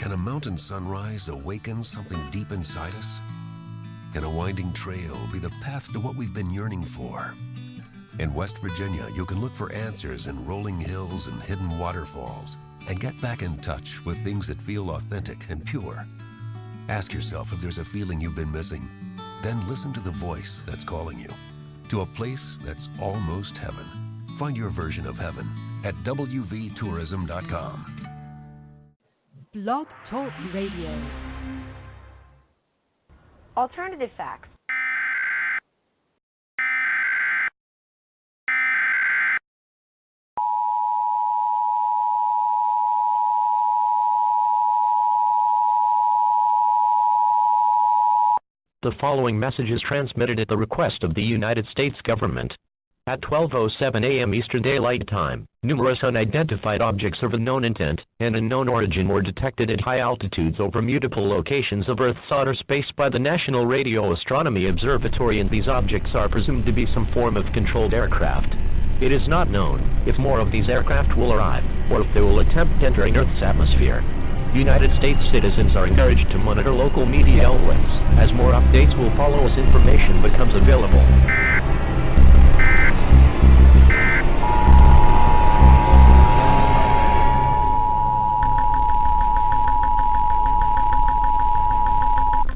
Can a mountain sunrise awaken something deep inside us? Can a winding trail be the path to what we've been yearning for? In West Virginia, you can look for answers in rolling hills and hidden waterfalls and get back in touch with things that feel authentic and pure. Ask yourself if there's a feeling you've been missing. Then listen to the voice that's calling you to a place that's almost heaven. Find your version of heaven at wvtourism.com. Blog Talk Radio. Alternative facts. The following message is transmitted at the request of the United States government. At 12:07 a.m. Eastern Daylight Time, numerous unidentified objects of unknown intent and unknown origin were detected at high altitudes over multiple locations of Earth's outer space by the National Radio Astronomy Observatory, and these objects are presumed to be some form of controlled aircraft. It is not known if more of these aircraft will arrive, or if they will attempt entering Earth's atmosphere. United States citizens are encouraged to monitor local media outlets, as more updates will follow as information becomes available.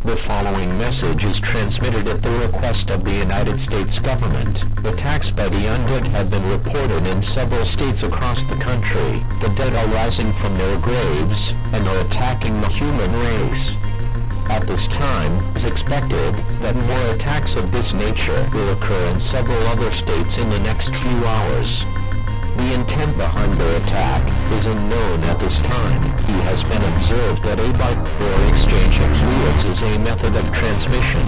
The following message is transmitted at the request of the United States government. Attacks by the undead have been reported in several states across the country. The dead are rising from their graves and are attacking the human race. At this time, it is expected that more attacks of this nature will occur in several other states in the next few hours. The intent behind their attack is unknown at this time. He has been observed that a bike or exchange of fluids is a method of transmission.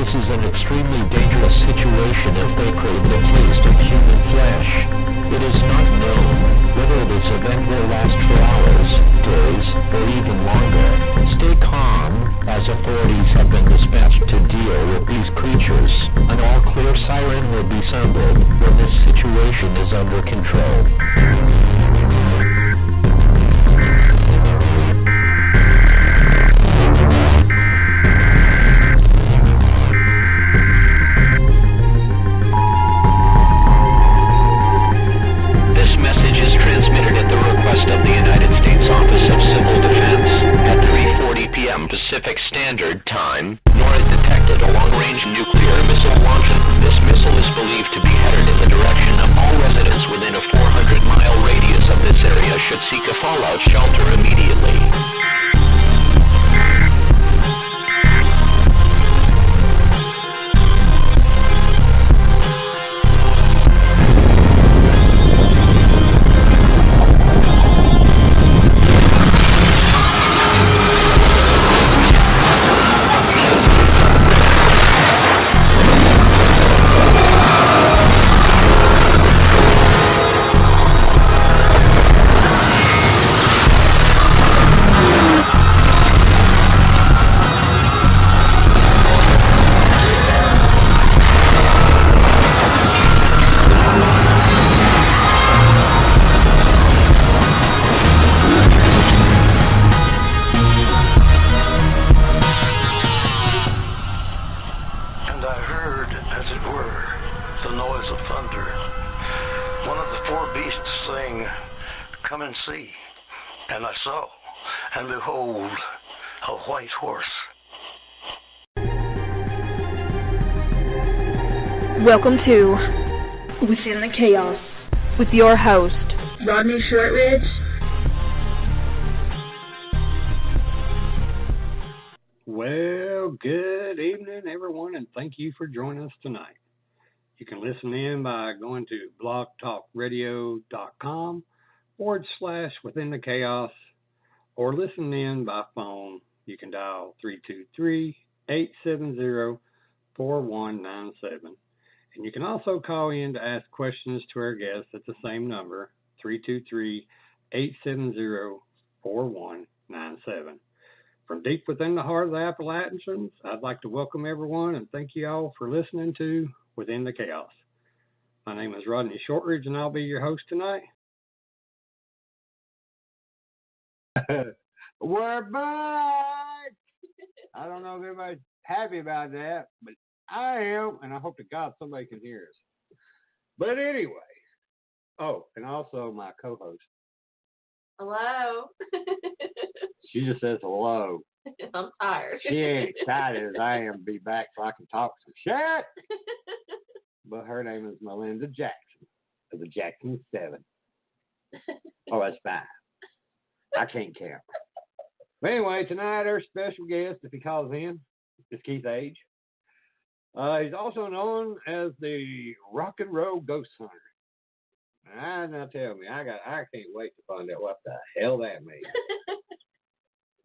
This is an extremely dangerous situation if they crave the taste of human flesh. It is not known whether this event will last for hours, days, or even longer. Stay calm, as authorities have been dispatched to deal with these creatures. An all-clear siren will be sounded when this situation is under control. Pacific Standard Time, nor is detected a long-range nuclear missile launcher. This missile is believed to be headed in the direction of all residents within a 400-mile radius of this area should seek a fallout shelter immediately. Welcome to Within the Chaos with your host, Rodney Shortridge. Well, good evening, everyone, and thank you for joining us tonight. You can listen in by going to blogtalkradio.com/Within the Chaos, or listen in by phone. You can dial 323-870-4197. And you can also call in to ask questions to our guests at the same number, 323-870-4197. From deep within the heart of the Appalachians, I'd like to welcome everyone and thank you all for listening to Within the Chaos. My name is Rodney Shortridge, and I'll be your host tonight. We're back! I don't know if everybody's happy about that, but I am, and I hope to God somebody can hear us. But anyway, oh, and also my co-host. Hello. She just says hello. I'm tired. She ain't excited as I am to be back so I can talk some shit. But her name is Melinda Jackson of the Jackson 7. Oh, that's 5. I can't count. But anyway, tonight our special guest, if he calls in, is Keith Age. He's also known as the Rock and Roll Ghost Hunter. Now tell me, I can't wait to find out what the hell that means.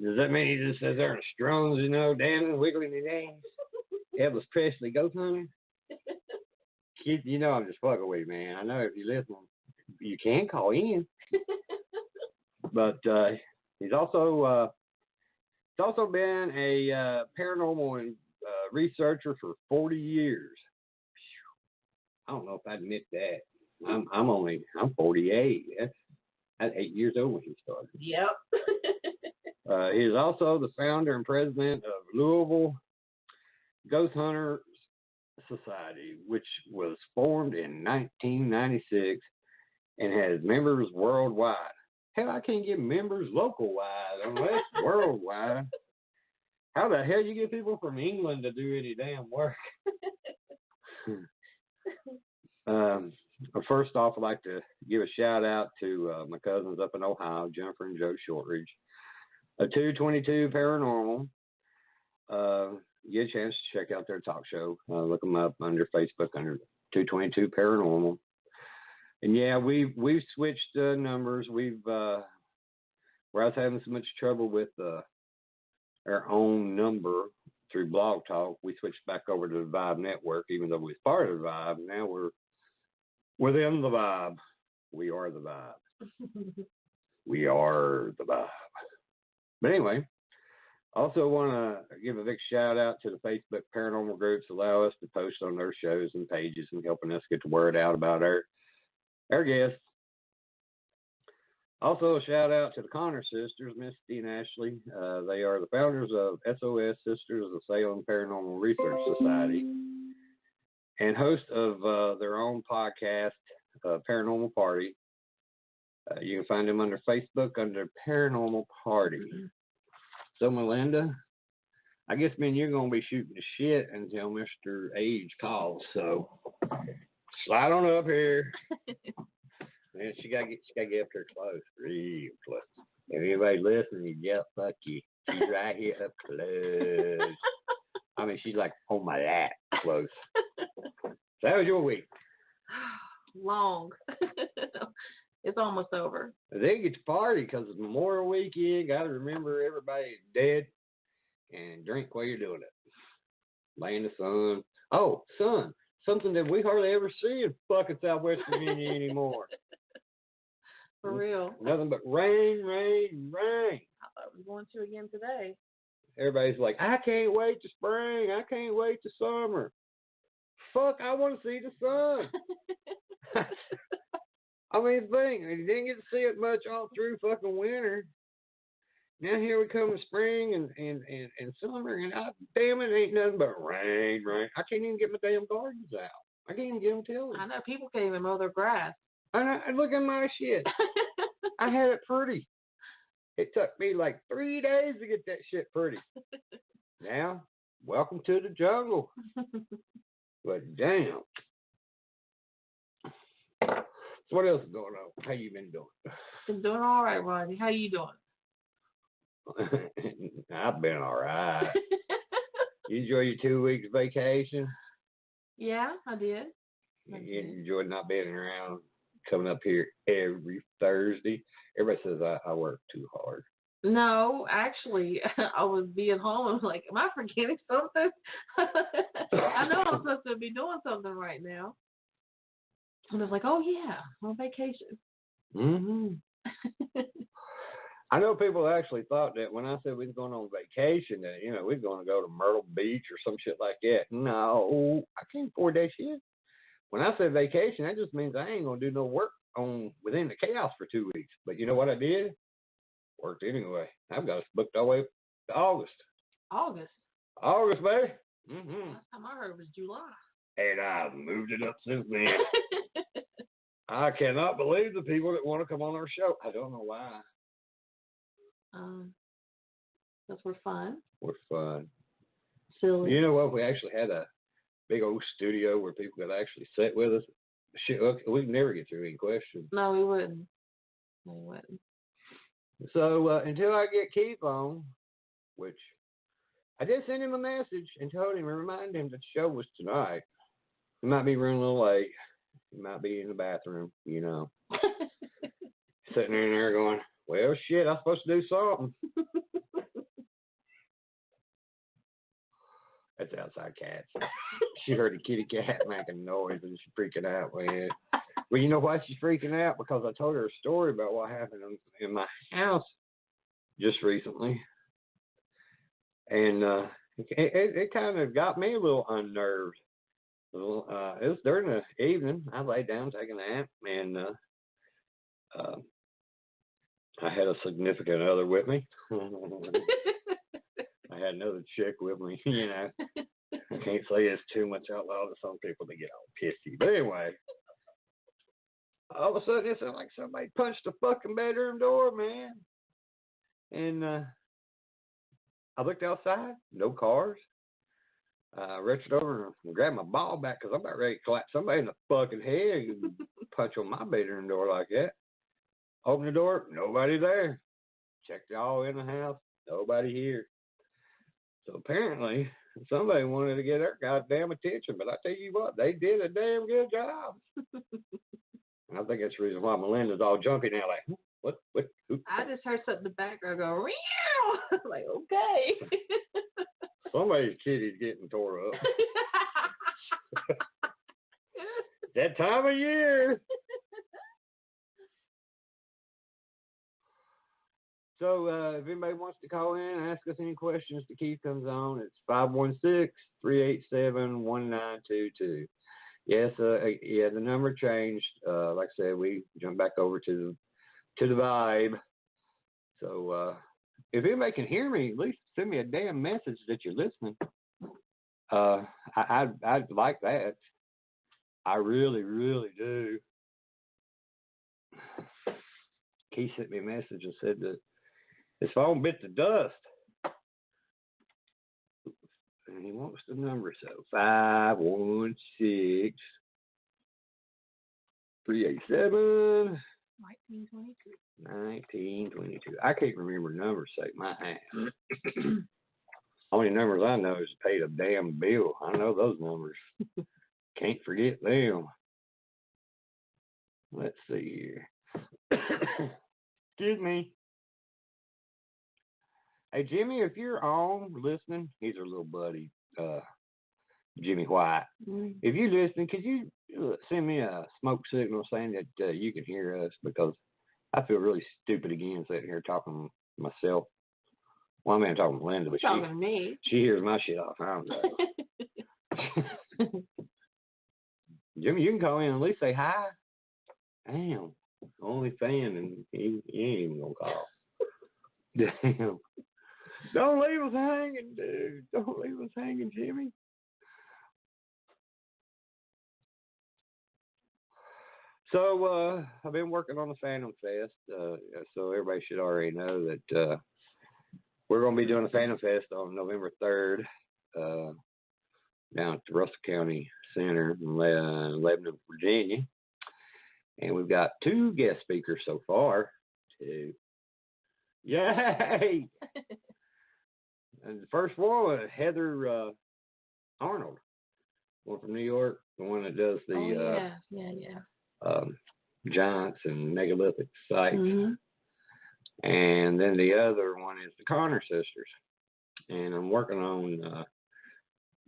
Does that mean he just says there in strums, dancing, wiggling his ass? Elvis Presley Ghost Hunter? Keith, I'm just fucking with you, man. I know if you listen, you can call in. But he's also been a paranormal researcher for 40 years. I don't know if I'd admit that. I'm 48. That's 8 years old when he started. Yep. He is also the founder and president of Louisville Ghost Hunters Society, which was formed in 1996 and has members worldwide. Hell, I can't get members local-wide unless worldwide. How the hell you get people from England to do any damn work? First off, I'd like to give a shout-out to my cousins up in Ohio, Jennifer and Joe Shortridge. 222 Paranormal. Get a chance to check out their talk show. Look them up under Facebook under 222 Paranormal. And yeah, we've switched numbers. Where I was having so much trouble with our own number through Blog Talk, we switched back over to the Vibe Network, even though we was part of the Vibe. Now we're within the Vibe. We are the Vibe. We are the Vibe. But anyway, also want to give a big shout out to the Facebook paranormal groups allow us to post on their shows and pages and helping us get the word out about our guests. Also a shout out to the Connor sisters, Misty and Ashley. They are the founders of SOS Sisters of Salem Paranormal Research Society and host of their own podcast, Paranormal Party. You can find them under Facebook under Paranormal Party. So, Melinda, I guess me and you're going to be shooting the shit until Mr. Age calls. So, slide on up here. Man, she got to get up here close, real close. If anybody listening, you yell, fuck you. She's right here up close. I mean, she's like on my lap close. So, how was your week? Long. It's almost over. They get to party because it's Memorial Weekend. Got to remember everybody's dead and drink while you're doing it. Lay in the sun. Oh, sun. Something that we hardly ever see in fucking Southwest Virginia anymore. For real. Nothing but rain, rain, rain. I thought we were going to again today. Everybody's like, I can't wait to spring. I can't wait to summer. Fuck, I want to see the sun. I mean, you didn't get to see it much all through fucking winter. Now here we come in spring and summer, and damn it, ain't nothing but rain, rain. I can't even get my damn gardens out. I can't even get them tilled. I know, people can't even mow their grass. And look at my shit. I had it pretty. It took me like 3 days to get that shit pretty. Now, welcome to the jungle. But damn. So what else is going on? How you been doing? Been doing all right, Rodney. How you doing? I've been all right. You enjoy your 2 weeks vacation? Yeah, I did. You enjoyed not being around, coming up here every Thursday? Everybody says I work too hard. No, actually, I was being home. I was like, am I forgetting something? I know I'm supposed to be doing something right now. And I was like, oh, yeah, I'm on vacation. Mm-hmm. I know people actually thought that when I said we was going on vacation that, we was going to go to Myrtle Beach or some shit like that. No, I can't afford that shit. When I said vacation, that just means I ain't going to do no work within the chaos for 2 weeks. But you know what I did? worked anyway. I've got us booked all the way to August. August. August, baby. Last time I heard it was July. And I've moved it up since then. I cannot believe the people that want to come on our show. I don't know why. Because we're fun. We're fun. Silly. You know what? We actually had a big old studio where people could actually sit with us. Shit, look, we'd never get through any questions. No, we wouldn't. So until I get Keith on, which I did send him a message and told him and reminded him that the show was tonight. He might be running a little late. He might be in the bathroom, you know. Sitting in there going, well, shit, I'm supposed to do something. That's outside cats. She heard a kitty cat making noise and she's freaking out, man. Well, you know why she's freaking out? Because I told her a story about what happened in my house just recently. And it kind of got me a little unnerved. It was during the evening. I laid down taking a nap, and I had a significant other with me. I had another chick with me, you know. I can't say it's too much out loud to some people to get all pissy. But anyway, all of a sudden it sounded like somebody punched the fucking bedroom door, man. And I looked outside, no cars. I reached over and grabbed my ball back because I'm about ready to clap somebody in the fucking head and punch on my bedroom door like that. Open the door, nobody there. Checked all in the house, nobody here. So apparently somebody wanted to get their goddamn attention, but I tell you what, they did a damn good job. And I think that's the reason why Melinda's all jumpy now, like, what? Who? I just heard something in the background go, meow. Like, okay. Somebody's kitty's getting tore up. That time of year. So if anybody wants to call in and ask us any questions to Keith comes on, it's 516-387-1922. Yes, yeah, the number changed. Like I said, we jumped back over to the vibe. So if anybody can hear me, at least send me a damn message that you're listening. I'd like that. I really, really do. Keith sent me a message and said that his phone bit the dust. And he wants the number, so 516-387-1922. 1922. I can't remember numbers, sake my hand. Only numbers I know is paid a damn bill. I know those numbers. Can't forget them. Let's see here. Excuse me. Hey, Jimmy, if you're on listening, he's our little buddy, Jimmy White. Mm-hmm. If you're listening, could you send me a smoke signal saying that you can hear us? Because I feel really stupid again sitting here talking to myself. Well, I mean, I'm talking to Linda, but she hears my shit all the time. Jimmy, you can call in and at least say hi. Damn, only fan, and he ain't even gonna call. Damn. Don't leave us hanging, dude. Don't leave us hanging, Jimmy. So I've been working on the Phantom Fest, so everybody should already know that we're going to be doing the Phantom Fest on November 3rd down at the Russell County Center in Lebanon, Virginia. And we've got 2 guest speakers so far. 2. Yay! And the first one was Heather Arnold, one from New York, the one that does the giants and megalithic sites. Mm-hmm. And then the other one is the Connor sisters. And I'm working on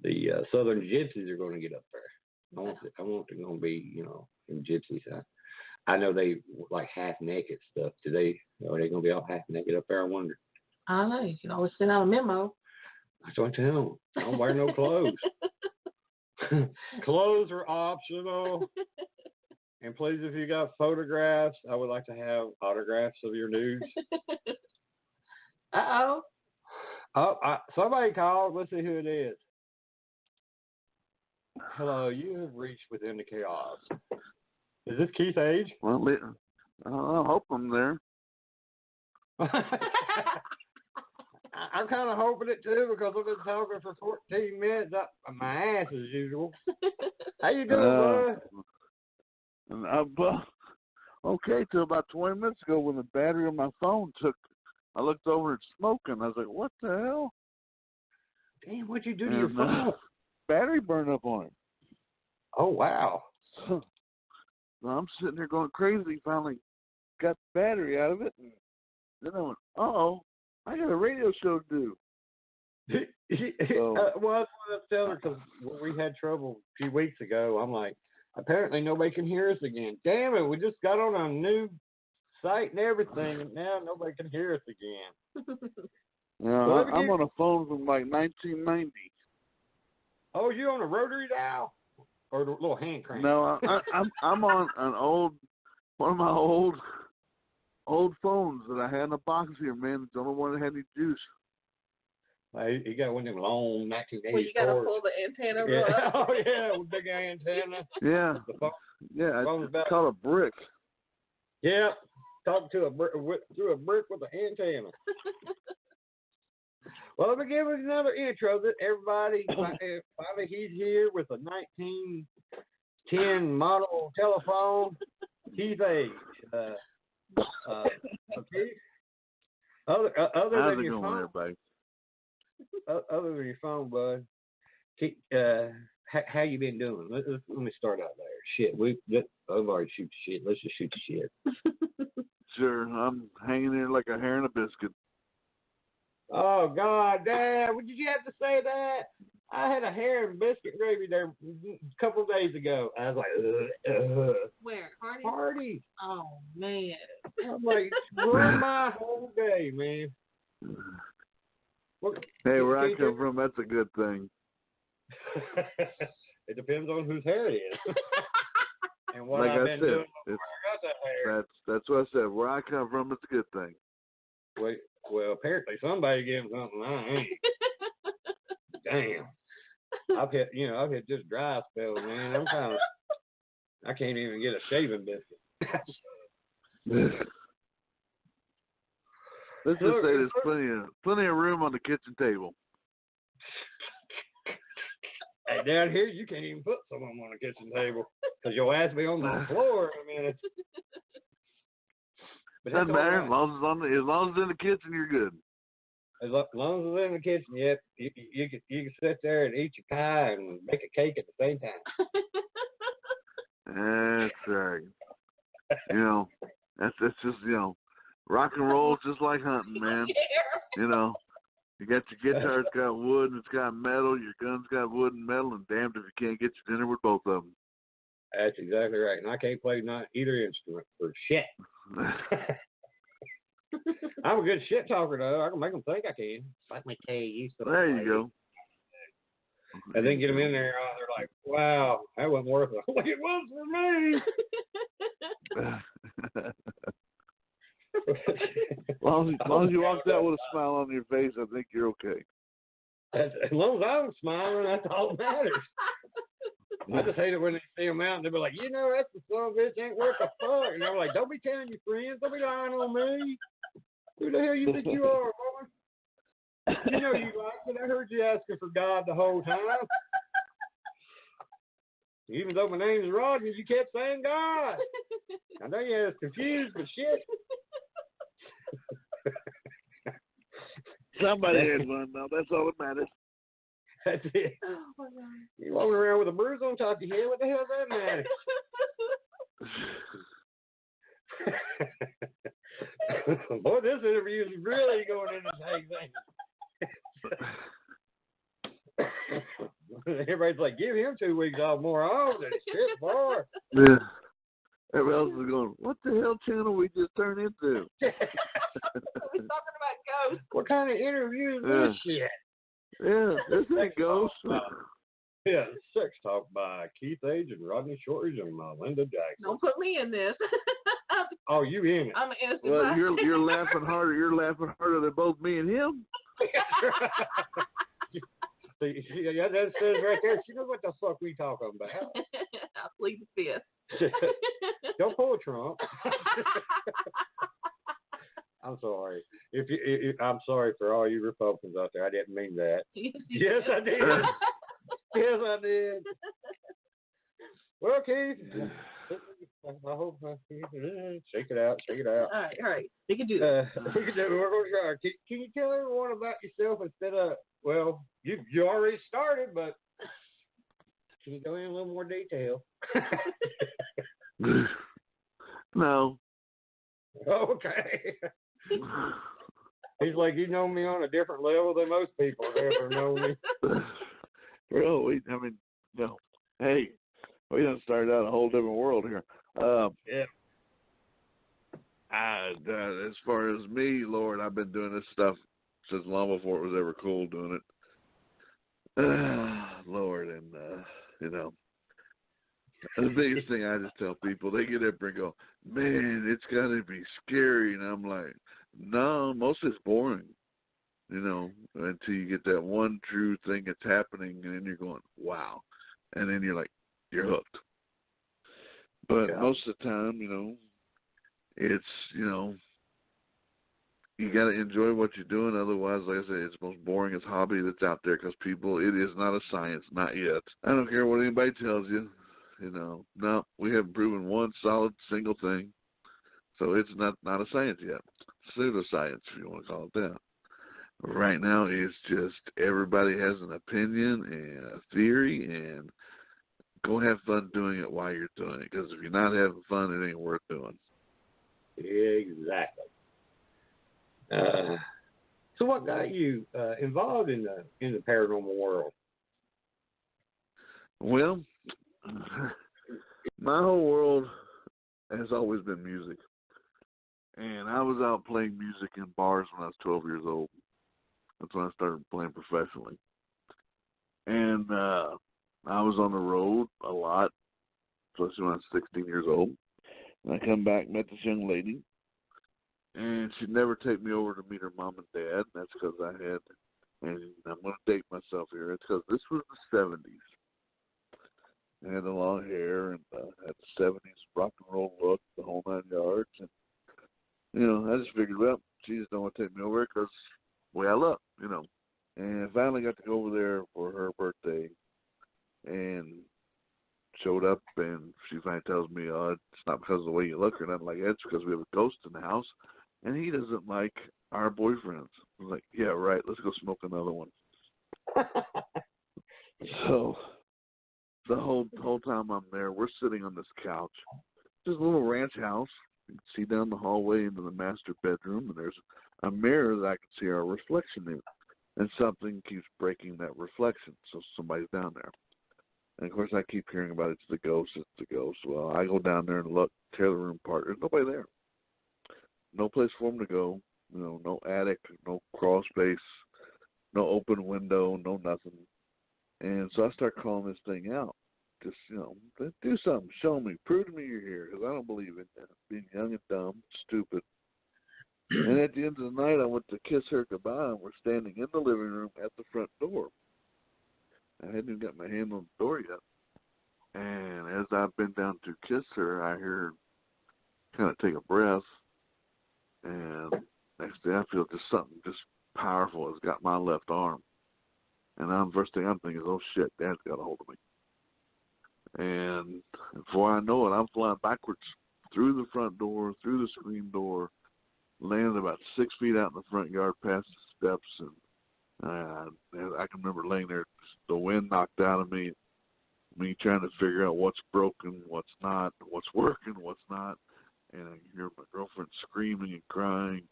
the Southern Gypsies are going to get up there. I want them going to be, in Gypsies. I know they like half naked stuff. Are they going to be all half naked up there? I wonder. I don't know. You can always send out a memo. That's what I tell them. Don't wear no clothes. Clothes are optional. And please, if you got photographs, I would like to have autographs of your nudes. Uh-oh. Somebody called. Let's see who it is. Hello, you have reached within the chaos. Is this Keith Age? Well, I hope I'm there. I'm kind of hoping it too because I've been talking for 14 minutes up my ass as usual. How you doing, bud? Okay, till about 20 minutes ago when the battery on my phone I looked over and it's smoking. I was like, what the hell? Damn, what'd you do to your phone? Battery burned up on it. Oh, wow. So I'm sitting there going crazy. Finally got the battery out of it. And then I went, uh-oh, I got a radio show to do. Well, that's what I was telling her because we had trouble a few weeks ago. I'm like, apparently nobody can hear us again. Damn it, we just got on a new site and everything, and now nobody can hear us again. I'm on a phone from like 1990. Oh, you on a rotary dial? Or the little hand crank? No, I'm on one of my old phones that I had in a box here, man. It's the only one that had any juice. You got one of them long 1980s. Well, you got to pull the antenna up. Oh, yeah, with big antenna. Yeah. It's called a brick. Yeah, talking to through a brick with an antenna. Well, let me give it another intro. That everybody, finally, he's here with a 1910 model telephone. Keith Age. Okay. Other than your phone, everybody? Other than your phone, bud. How you been doing? Let me start out there. Shit, I've already shoot the shit. Let's just shoot the shit. Sure, I'm hanging there like a hair in a biscuit. Oh, God damn. What did you have to say that? I had a hair and biscuit gravy there a couple of days ago. I was like, Where? Hardy? Hardy. Oh, man. I'm like, ruined my whole day, man. Hey, where I come from, that's a good thing. It depends on whose hair it is. And what like I've I been said, doing before I got that hair. That's what I said. Where I come from, it's a good thing. Well, apparently somebody gave him something I ain't. Damn. I've hit this dry spell, man. I can't even get a shaving biscuit. Let's just say there's plenty of room on the kitchen table. Hey, down here you can't even put some of them on the kitchen table because your ass be on the floor in a minute. But doesn't matter as long as it's in the kitchen, you're good. As long as it's in the kitchen, yep. You can sit there and eat your pie and make a cake at the same time. That's right. That's just rock and roll is just like hunting, man. Yeah. You got your guitar, it's got wood and it's got metal. Your gun's got wood and metal, and damned if you can't get your dinner with both of them. That's exactly right. And I can't play either instrument for shit. I'm a good shit talker, though. I can make them think I can. Let me tell you something. There you go. And then get them in there, they're like, wow, that wasn't worth it. Like it was for me. As long as you walk out with a smile on your face, I think you're okay. As long as I'm smiling, that's all that matters. I just hate it when they see them out and they'll be like, that's the son of a bitch ain't worth a fuck. And they're like, don't be telling your friends, don't be lying on me. Who the hell you think you are, woman? You know you like it. I heard you asking for God the whole time. Even though my name's Rodney, you kept saying God. I know you was confused, but shit. Somebody had one, though. That's all that matters. That's it. Oh, my God. You're walking around with a bruise on top of your head. What the hell does that matter? Boy, this interview is really going into things. Everybody's like, give him 2 weeks off more. Oh, that shit, boy. Yeah. Everybody else is going, what the hell channel we just turned into? We're talking about ghosts. What kind of interview is this shit? Yeah, this is ghosts. Yeah, Sex Talk by Keith Age and Rodney Shortage and Melinda Jackson. Don't put me in this. I have to Oh, you in it? I'm an innocent Well, bystander. you're laughing harder. You're laughing harder than both me and him. Yeah, that says right there. She knows what the fuck we talking about. I plead the fifth. Don't pull a Trump. I'm sorry. I'm sorry for all you Republicans out there. I didn't mean that. Yes, I did. Yes, I did. Well, Keith, I hope shake it out. All right. We can do that. We can do it. We're going to try. Can you tell everyone about yourself instead of, well, you already started, but can you go in a little more detail? No. Okay. He's like, you know me on a different level than most people have ever known me. Well, no. Hey, we done started out a whole different world here. Yeah. As far as me, Lord, I've been doing this stuff since long before it was ever cool doing it. Lord, and the biggest thing I just tell people, they get up and go, man, it's got to be scary, and I'm like, no, most of it's boring, until you get that one true thing that's happening, and then you're going, wow, and then you're hooked. But most of the time, it's, you got to enjoy what you're doing. Otherwise, like I say, it's the most boringest hobby that's out there because people, it is not a science, not yet. I don't care what anybody tells you. No, we haven't proven one solid single thing. So it's not a science yet. Pseudoscience, if you want to call it that. Right now, it's just everybody has an opinion and a theory, and go have fun doing it while you're doing it. Because if you're not having fun, it ain't worth doing. Exactly. So what got you involved in the paranormal world? Well, my whole world has always been music. And I was out playing music in bars when I was 12 years old. That's when I started playing professionally. And I was on the road a lot, especially when I was 16 years old. And I come back, met this young lady. And she'd never take me over to meet her mom and dad. That's because and I'm going to date myself here. It's because this was the 70s. I had the long hair and had the 70s rock and roll look, the whole 9 yards. And, I just figured, well, she just don't want to take me over because the way I look, And I finally got to go over there for her birthday and showed up. And she finally tells me, it's not because of the way you look or nothing like that. It's because we have a ghost in the house. And he doesn't like our boyfriends. I was like, yeah, right. Let's go smoke another one. So the whole time I'm there, we're sitting on this couch. Just a little ranch house. You can see down the hallway into the master bedroom, and there's a mirror that I can see our reflection in. And something keeps breaking that reflection, so somebody's down there. And, of course, I keep hearing about it's the ghost. Well, I go down there and look, tear the room apart. There's nobody there. No place for them to go, no attic, no crawl space, no open window, no nothing. And so I start calling this thing out. Just, do something. Show me. Prove to me you're here, because I don't believe in being young and dumb, stupid. And at the end of the night, I went to kiss her goodbye, and we're standing in the living room at the front door. I hadn't even got my hand on the door yet. And as I bent down to kiss her, I hear her kind of take a breath. And next thing I feel just something just powerful has got my left arm. And first thing I'm thinking is, oh shit, Dad's got a hold of me. And before I know it, I'm flying backwards through the front door, through the screen door, landed about 6 feet out in the front yard past the steps. And I can remember laying there, the wind knocked out of me trying to figure out what's broken, what's not, what's working, what's not. And I can hear my girlfriend screaming and crying.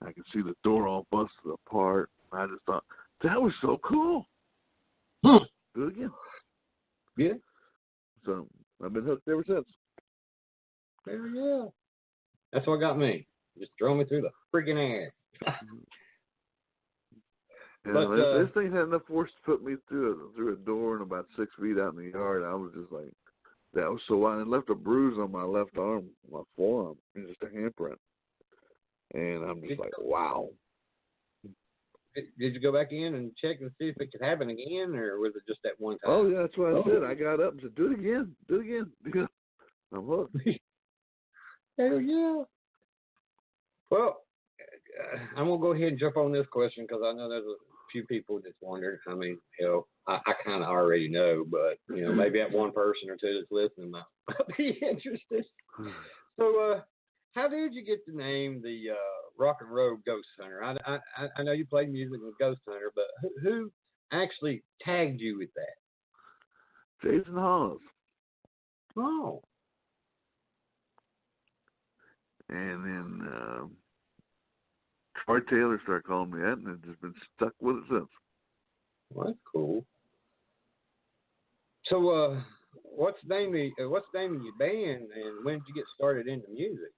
I can see the door all busted apart. And I just thought, that was so cool. Do it again. Yeah. So I've been hooked ever since. There we go. That's what got me. Just throw me through the freaking air. But this thing had enough force to put me through a door and about 6 feet out in the yard. I was just like, That was so I left a bruise on my left arm, my forearm, and just a handprint. And I'm just like, wow. Did you go back in and check and see if it could happen again, or was it just that one time? Oh, yeah, that's what I said. I got up and said, do it again. Do it again. I'm hooked. Hell yeah. Well, I'm going to go ahead and jump on this question because I know there's a few people that's wondered. I mean, hell, I kind of already know, but, maybe that one person or two that's listening might be interested. So, how did you get the name the Rock and Roll Ghost Hunter? I know you played music with Ghost Hunter, but who actually tagged you with that? Jason Hawes. Oh. And then Troy Taylor started calling me that, and I've just been stuck with it since. Well, that's cool. So, what's the name of your band, and when did you get started into music?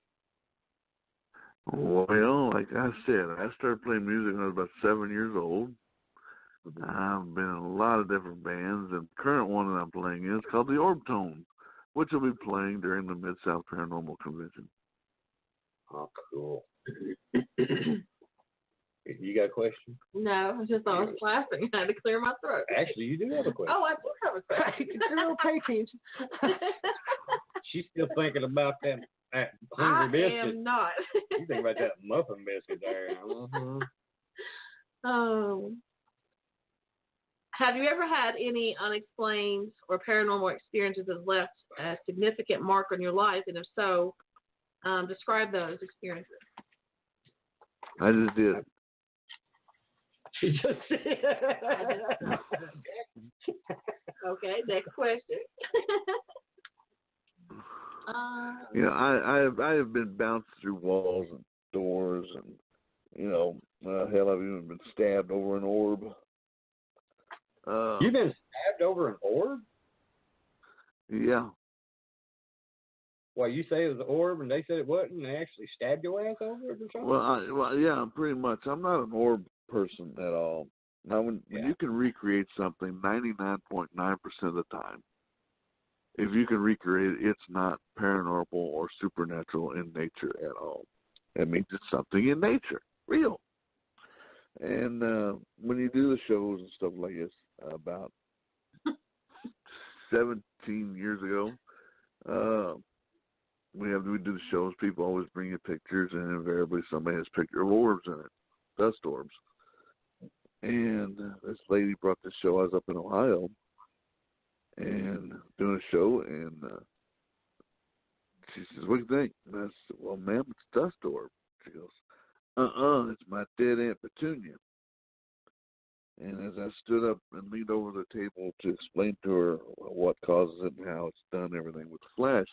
Well, like I said, I started playing music when I was about 7 years old. I've been in a lot of different bands, and the current one that I'm playing is called the Orb Tone, which will be playing during the Mid-South Paranormal Convention. Oh, cool. You got a question? No, I was laughing. I had to clear my throat. Actually, you do have a question. Oh, I do have a question. Girl, pay attention. She's still thinking about that hungry biscuit. I am not. You think about that muffin biscuit there. Have you ever had any unexplained or paranormal experiences that left a significant mark on your life? And if so, describe those experiences. I just did. She just did. Okay, next question. I have been bounced through walls and doors, and hell, I've even been stabbed over an orb. You've been stabbed over an orb? Yeah. Well, you say it was an orb, and they said it wasn't, and they actually stabbed your ass over it or something? Well, yeah, pretty much. I'm not an orb person at all. Now, when you can recreate something 99.9% of the time, if you can recreate it, it's not paranormal or supernatural in nature at all. It means it's something in nature, real. And when you do the shows and stuff like this, about 17 years ago, we do the shows. People always bring you pictures, and invariably somebody has a picture of orbs in it, dust orbs. And this lady brought this show. I was up in Ohio and doing a show, and she says, "What do you think?" And I said, "Well, ma'am, it's a dust orb." She goes, "It's my dead Aunt Petunia." And as I stood up and leaned over the table to explain to her what causes it and how it's done, everything with flash,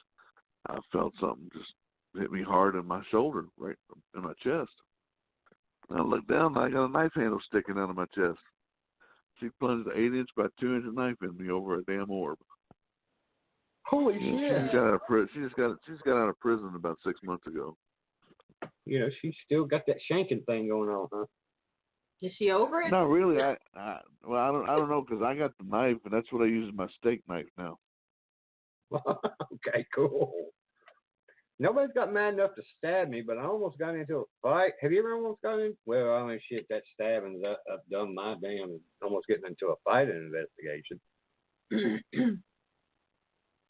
I felt something just hit me hard in my shoulder, right in my chest. And I looked down, and I got a knife handle sticking out of my chest. She plunged an 8-inch by 2-inch knife in me over a damn orb. Holy shit! She just got out of prison about 6 months ago. She's still got that shanking thing going on, huh? Is she over it? Not really. I don't know, because I got the knife, and that's what I use as my steak knife now. Okay, cool. Nobody's got mad enough to stab me, but I almost got into a fight. Have you ever almost got in? Well, I mean, shit, that stabbing's up done my damn, almost getting into a fighting investigation.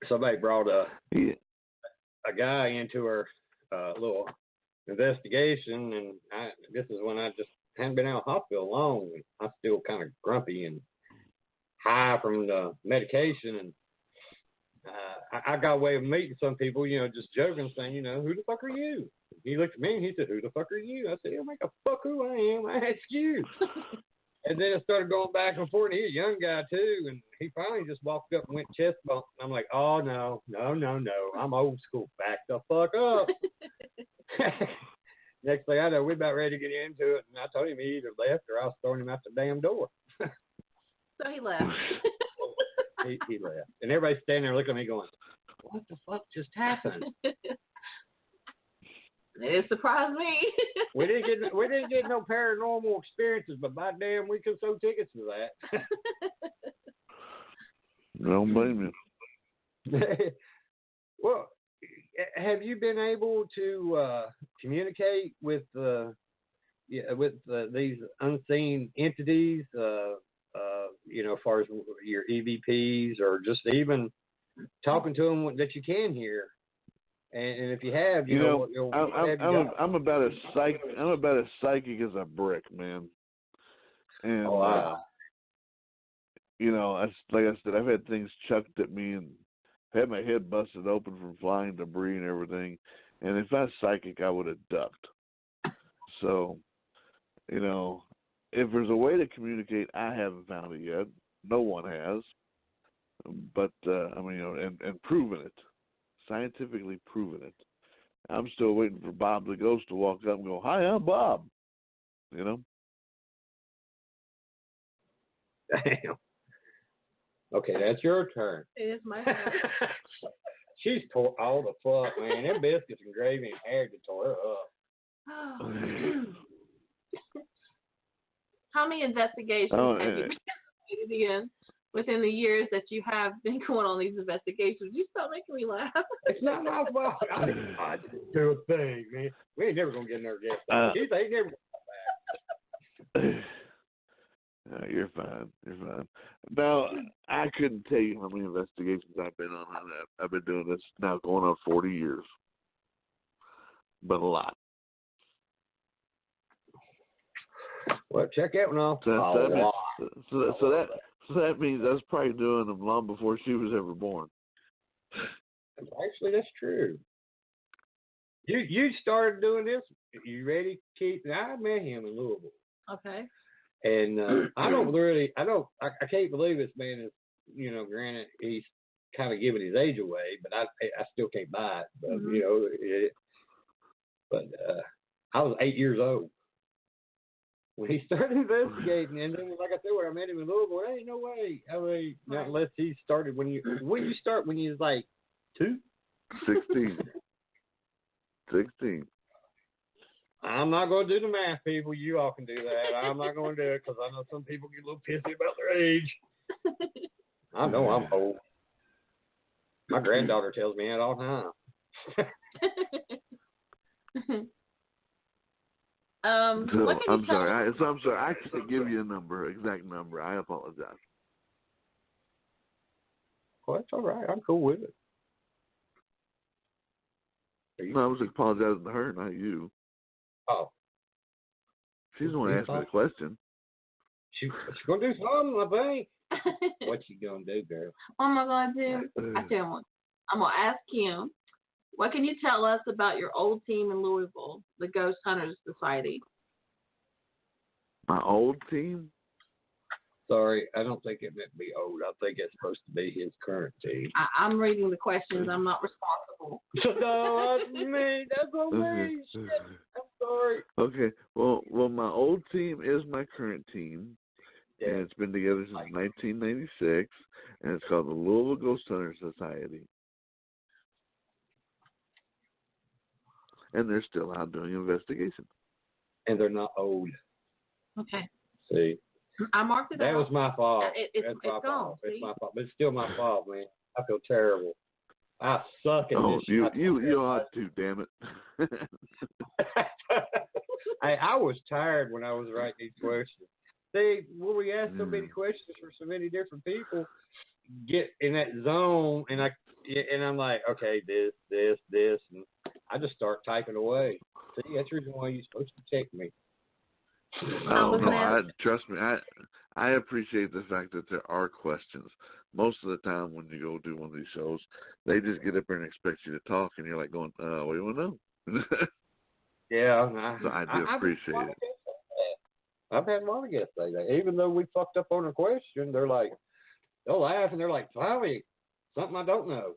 Somebody brought a guy into her little investigation, and this is when I just hadn't been out of the hospital long, and I'm still kind of grumpy and high from the medication, and I got away with meeting some people, just joking, saying, who the fuck are you? He looked at me and he said, who the fuck are you? I said, make a fuck who I am. I ask you. And then it started going back and forth. And he's a young guy too, and he finally just walked up and went chest bump. And I'm like, oh no. I'm old school. Back the fuck up. Next thing I know, we're about ready to get into it, and I told him he either left or I was throwing him out the damn door. So he left. He left. And everybody's standing there looking at me going, what the fuck just happened? It surprised me. we didn't get no paranormal experiences, but by damn, we could sell tickets for that. Don't blame you. Well, have you been able to communicate with these unseen entities? As far as your EVPs, or just even talking to them that you can hear. And if you have, I'm about as psychic as a brick, man. And like I said, I've had things chucked at me and had my head busted open from flying debris and everything. And if I was psychic, I would have ducked. So, if there's a way to communicate, I haven't found it yet. No one has. But and proven it, scientifically proven it. I'm still waiting for Bob the Ghost to walk up and go, "Hi, I'm Bob." Damn. Okay, that's your turn. It is my turn. She's tore all the fuck, man. Them biscuits and gravy and hair to tore her up. How many investigations have you been in within the years that you have been going on these investigations? You stop making me laugh. It's not my fault. I didn't do a thing, man. We ain't never gonna get another guest. She ain't never gonna come back. You're fine. Now, I couldn't tell you how many investigations I've been on. I've been doing this now going on 40 years. But a lot. Well, check that one off. So that means I was probably doing them long before she was ever born. Actually, that's true. You started doing this. You ready, Keith? I met him in Louisville. Okay. And I can't believe this man is, granted he's kind of giving his age away, but I still can't buy it. But I was 8 years old when he started investigating, and then, like I said, when I met him in Louisville, there ain't no way. Not unless he started when you start when you was like 2? 16. 16. I'm not going to do the math, people. You all can do that. I'm not going to do it because I know some people get a little pissy about their age. I know I'm old. My granddaughter tells me that all the time. I'm sorry. I can't give you exact number. I apologize. Well, that's all right. I'm cool with it. No, I was apologizing to her, not you. Oh. She's the one asking me the question. She's going to do something, I think. What you going to do, girl? What am I going to do? I tell you what. I'm going to ask him, what can you tell us about your old team in Louisville, the Ghost Hunters Society? My old team? Sorry, I don't think it meant to be old. I think it's supposed to be his current team. I'm reading the questions. I'm not responsible. No, that's me. That's on me. Shit. I'm sorry. Okay. Well, my old team is my current team. Yeah. And it's been together since 1996, and it's called the Louisville Ghost Hunters Society. And they're still out doing investigations. And they're not old. Okay. See? I marked it out. That was my fault. It's my fault. It's my fault. But it's still my fault, man. I feel terrible. I suck at this. You ought to, damn it. I was tired when I was writing these questions. See, when we ask so many questions for so many different people, get in that zone, and I'm like, okay, this, and I just start typing away. See, that's the reason why you're supposed to check me. Trust me, I appreciate the fact that there are questions. Most of the time when you go do one of these shows, they just get up there and expect you to talk, and you're like going, what do you want to know? Yeah. So I do appreciate it. I've had a lot of guests say that. Even though we fucked up on a question, they'll laugh, and they're like, finally, something I don't know.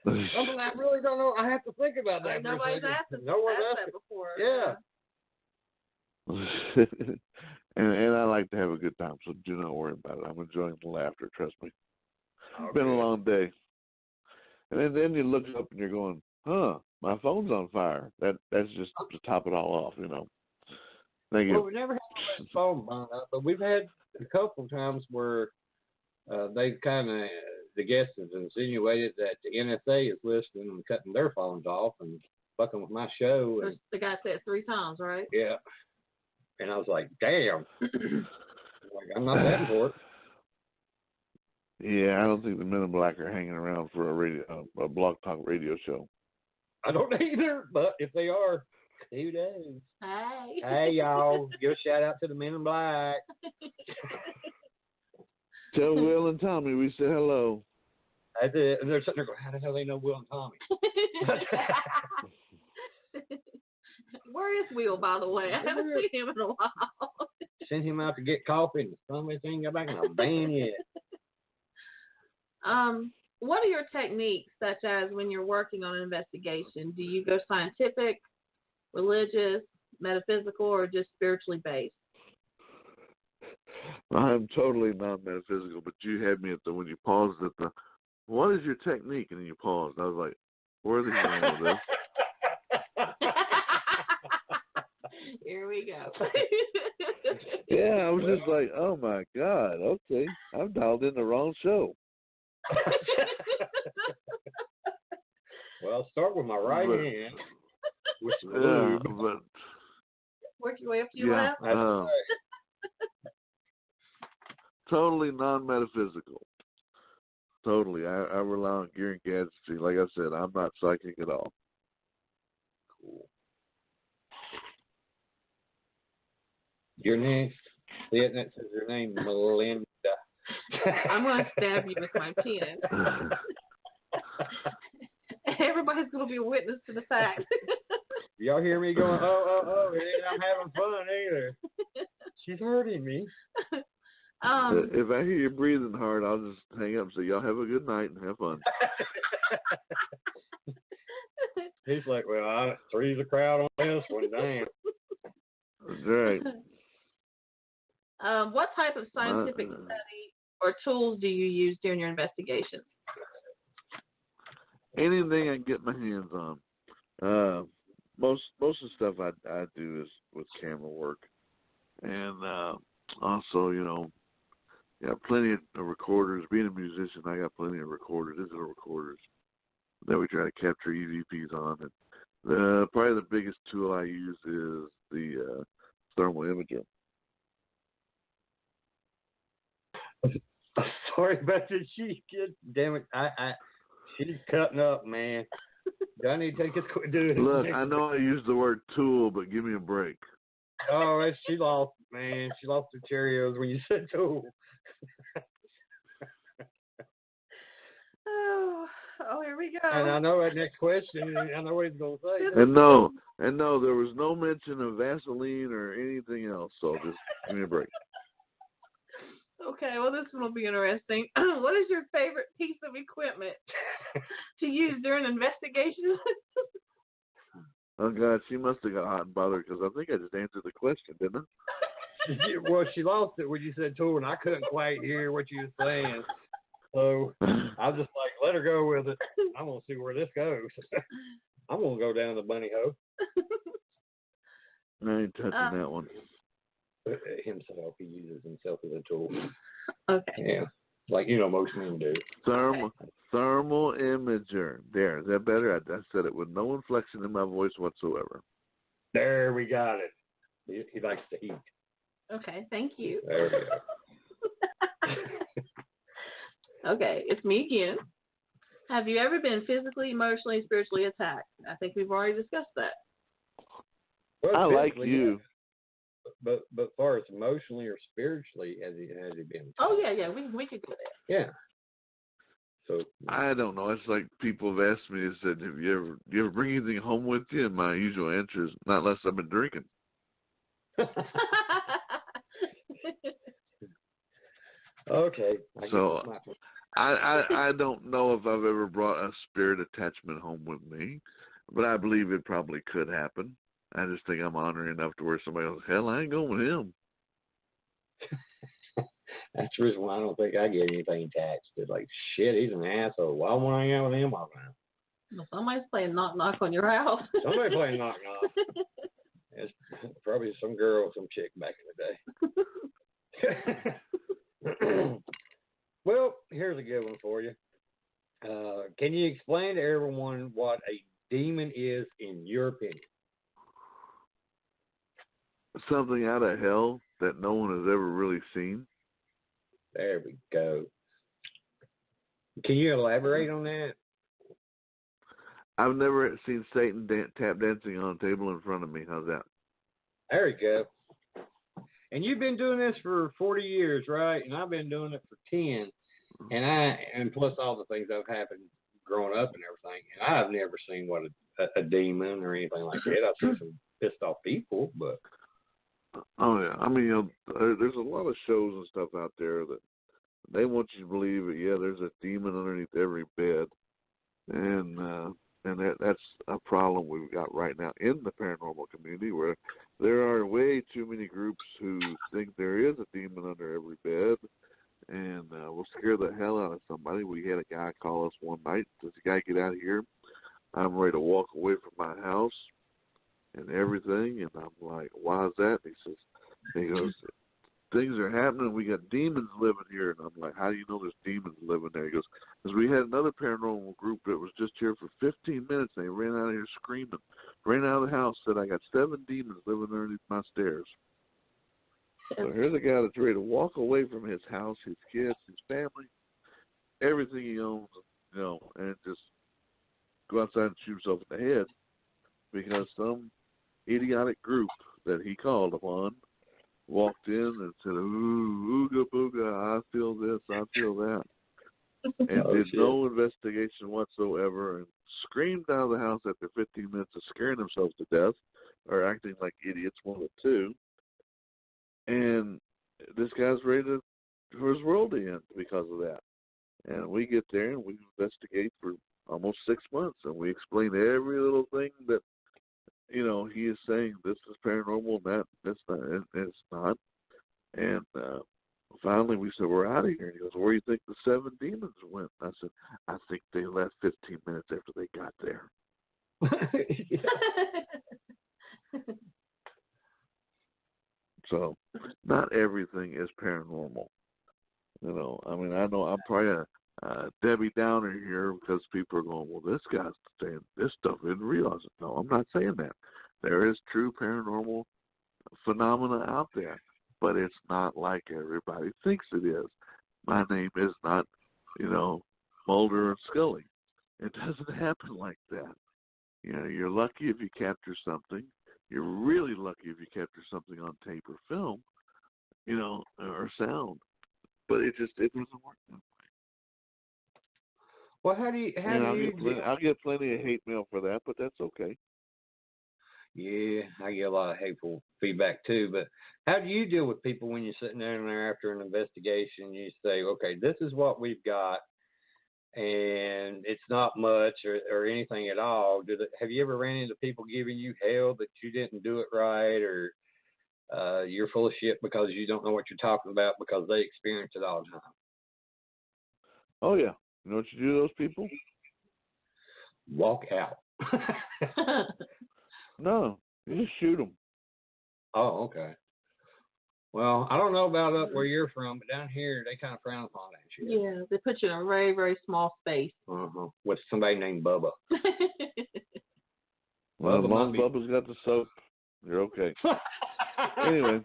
Something I really don't know. I have to think about that. Nobody's asked that before. Yeah. and I like to have a good time, so do not worry about it. I'm enjoying the laughter, trust me. It's been a long day. And then you look up and you're going, my phone's on fire. That's just to top it all off, Thank you. Well, we never had a phone burn up, but we've had a couple of times where they've kind of the guest has insinuated that the NSA is listening and cutting their phones off and fucking with my show. And, The guy said it 3 times, right? yeah. And I was like, damn. I'm not betting for it. Yeah, I don't think the Men in Black are hanging around for a Blog Talk radio show. I don't either, but if they are, who knows? Hey. Hey, y'all. Give a shout out to the Men in Black. Tell Will and Tommy we said hello. That's it. And they're sitting there going, how the hell they know Will and Tommy? Where is Will, by the way? I haven't seen him in a while. Sent him out to get coffee, and somebody ain't got back in a van yet. What are your techniques, such as when you're working on an investigation? Do you go scientific, religious, metaphysical, or just spiritually based? I'm totally non-metaphysical, but you had me when you paused at what is your technique? And then you paused. I was like, where are they going with this? Here we go. Yeah, I was just like, oh my God, okay. I've dialed in the wrong show. Well, I'll start with my right hand. With some lube. But Work your way up to your left. Totally non-metaphysical. Totally. I rely on gear and gadgetry. Like I said, I'm not psychic at all. Cool. You're next. See it? That says your name, Melinda. I'm going to stab you with my pen. Everybody's going to be a witness to the fact. Y'all hear me going, oh, it ain't I'm having fun either. She's hurting me. If I hear you breathing hard, I'll just hang up and say, y'all have a good night and have fun. He's like, well, three's a crowd on this one, damn. That's right. What type of scientific study or tools do you use during your investigations? Anything I can get my hands on. Most of the stuff I do is with camera work, and also, got plenty of recorders. Being a musician, I got plenty of recorders, digital recorders that we try to capture EVPs on. And probably the biggest tool I use is the thermal imager. Sorry about this. Damn it. She's cutting up, man. Do I need to take this quick? Look, I know I used the word tool, but give me a break. Oh, she lost, man. She lost her Cheerios when you said tool. Oh, here we go. And I know that next question, and I know what he's going to say. And no, there was no mention of Vaseline or anything else, so just give me a break. Okay, well, this one will be interesting. What is your favorite piece of equipment to use during an investigation? Oh, God, she must have got hot and bothered because I think I just answered the question, didn't I? Well, she lost it when you said tool, and I couldn't quite hear what you were saying. So I was just like, let her go with it. I'm going to see where this goes. I'm going to go down the bunny hole. I ain't touching that one. Himself, he uses himself as a tool. Okay. Yeah, like most men do. Thermal imager. There, is that better? I said it with no inflection in my voice whatsoever. There, we got it. He likes to eat. Okay, thank you. There we go. Okay, it's me again. Have you ever been physically, emotionally, spiritually attacked? I think we've already discussed that. Well, I like you. But as far as emotionally or spiritually, has he been? Oh yeah, we could do that. Yeah. So I don't know. It's like people have asked me, said, "Have you ever bring anything home with you?" And my usual answer is, "Not unless I've been drinking." Okay. I don't know if I've ever brought a spirit attachment home with me, but I believe it probably could happen. I just think I'm honoring enough to where somebody goes, hell, I ain't going with him. That's the reason why I don't think I get anything attached. It's like, shit, he's an asshole. Why won't I hang out with him all the time? Well, somebody's playing knock knock on your house. Somebody playing knock knock. It's probably some girl, some chick back in the day. Well, here's a good one for you. Can you explain to everyone what a demon is in your opinion? Something out of hell that no one has ever really seen. There we go. Can you elaborate on that? I've never seen Satan tap dancing on a table in front of me. How's that? There you go. And you've been doing this for 40 years, right? And I've been doing it for 10. And plus all the things that have happened growing up and everything. And I've never seen what a demon or anything like that. I've seen some pissed off people, but. Oh, yeah. I mean, there's a lot of shows and stuff out there that they want you to believe that, yeah, there's a demon underneath every bed. And that's a problem we've got right now in the paranormal community, where there are way too many groups who think there is a demon under every bed and will scare the hell out of somebody. We had a guy call us one night. Says, "The guy, get out of here. I'm ready to walk away from my house and everything." And I'm like, "Why is that?" He goes, "Things are happening. We got demons living here." And I'm like, "How do you know there's demons living there?" He goes, "Because we had another paranormal group that was just here for 15 minutes. And they ran out of here screaming. Ran out of the house, said, I got 7 demons living underneath my stairs." So here's a guy that's ready to walk away from his house, his kids, his family, everything he owns, and just go outside and shoot himself in the head because some idiotic group that he called upon walked in and said, "Ooh, ooga booga, I feel this, I feel that," and did no investigation whatsoever and screamed out of the house after 15 minutes of scaring themselves to death or acting like idiots, one of the two. And this guy's ready for his world to end because of that. And we get there and we investigate for almost 6 months and we explain every little thing that, he is saying this is paranormal and that's not, and it's not. And finally we said, "We're out of here." And he goes, "Where do you think the 7 demons went?" I said, "I think they left 15 minutes after they got there." So not everything is paranormal. I mean, I know I'm probably a Debbie Downer here because people are going, "Well, this guy's saying this stuff isn't real." I said, "No, I'm not saying that. There is true paranormal phenomena out there, but it's not like everybody thinks it is. My name is not, Mulder and Scully. It doesn't happen like that. You're lucky if you capture something. You're really lucky if you capture something on tape or film, or sound. But it doesn't work that way." Well, I'll get plenty of hate mail for that, but that's okay. Yeah, I get a lot of hateful feedback too. But how do you deal with people when you're sitting down there after an investigation and you say, "Okay, this is what we've got, and it's not much or anything at all"? Have you ever ran into people giving you hell that you didn't do it right, or you're full of shit because you don't know what you're talking about because they experience it all the time? Oh, yeah. You know what you do to those people? Walk out. No, you just shoot them. Oh, okay. Well, I don't know about up where you're from, but down here they kind of frown upon that shit. Yeah, they put you in a very, very small space. With somebody named Bubba. Well, as long as Bubba's got the soap, you're okay. Anyway,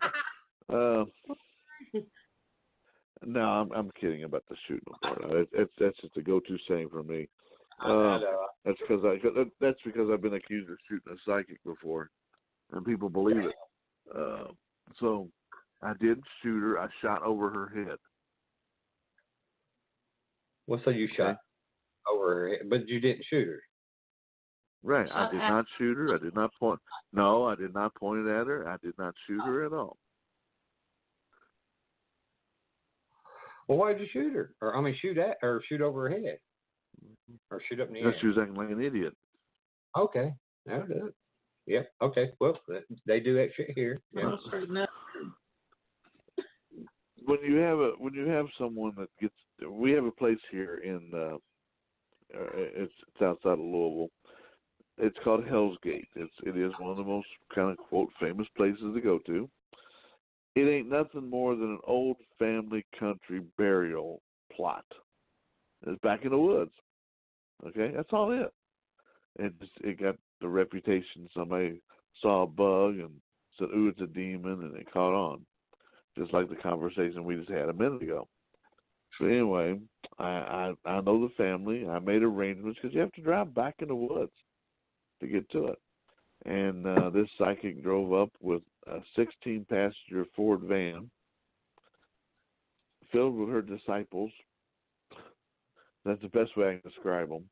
no, I'm kidding about the shooting part. That's just a go-to saying for me. That's because I've been accused of shooting a psychic before, and people believe it. So I didn't shoot her. I shot over her head. Well, so you shot over her head, but you didn't shoot her. Right. I did not shoot her. I did not point. No, I did not point it at her. I did not shoot her at all. Well, why did you shoot her? Shoot over her head? Or shoot up in the air? She was acting like an idiot. Okay. That'll do it. Yep. Okay. Well, they do that shit here. Yeah. When you have someone that gets, we have a place here in it's outside of Louisville. It's called Hell's Gate. It is one of the most kind of quote famous places to go to. It ain't nothing more than an old family country burial plot. It's back in the woods. Okay, that's all it. It got the reputation. Somebody saw a bug and said, "Ooh, it's a demon," and it caught on, just like the conversation we just had a minute ago. So anyway, I know the family. I made arrangements because you have to drive back in the woods to get to it. And this psychic drove up with a 16-passenger Ford van filled with her disciples. That's the best way I can describe them.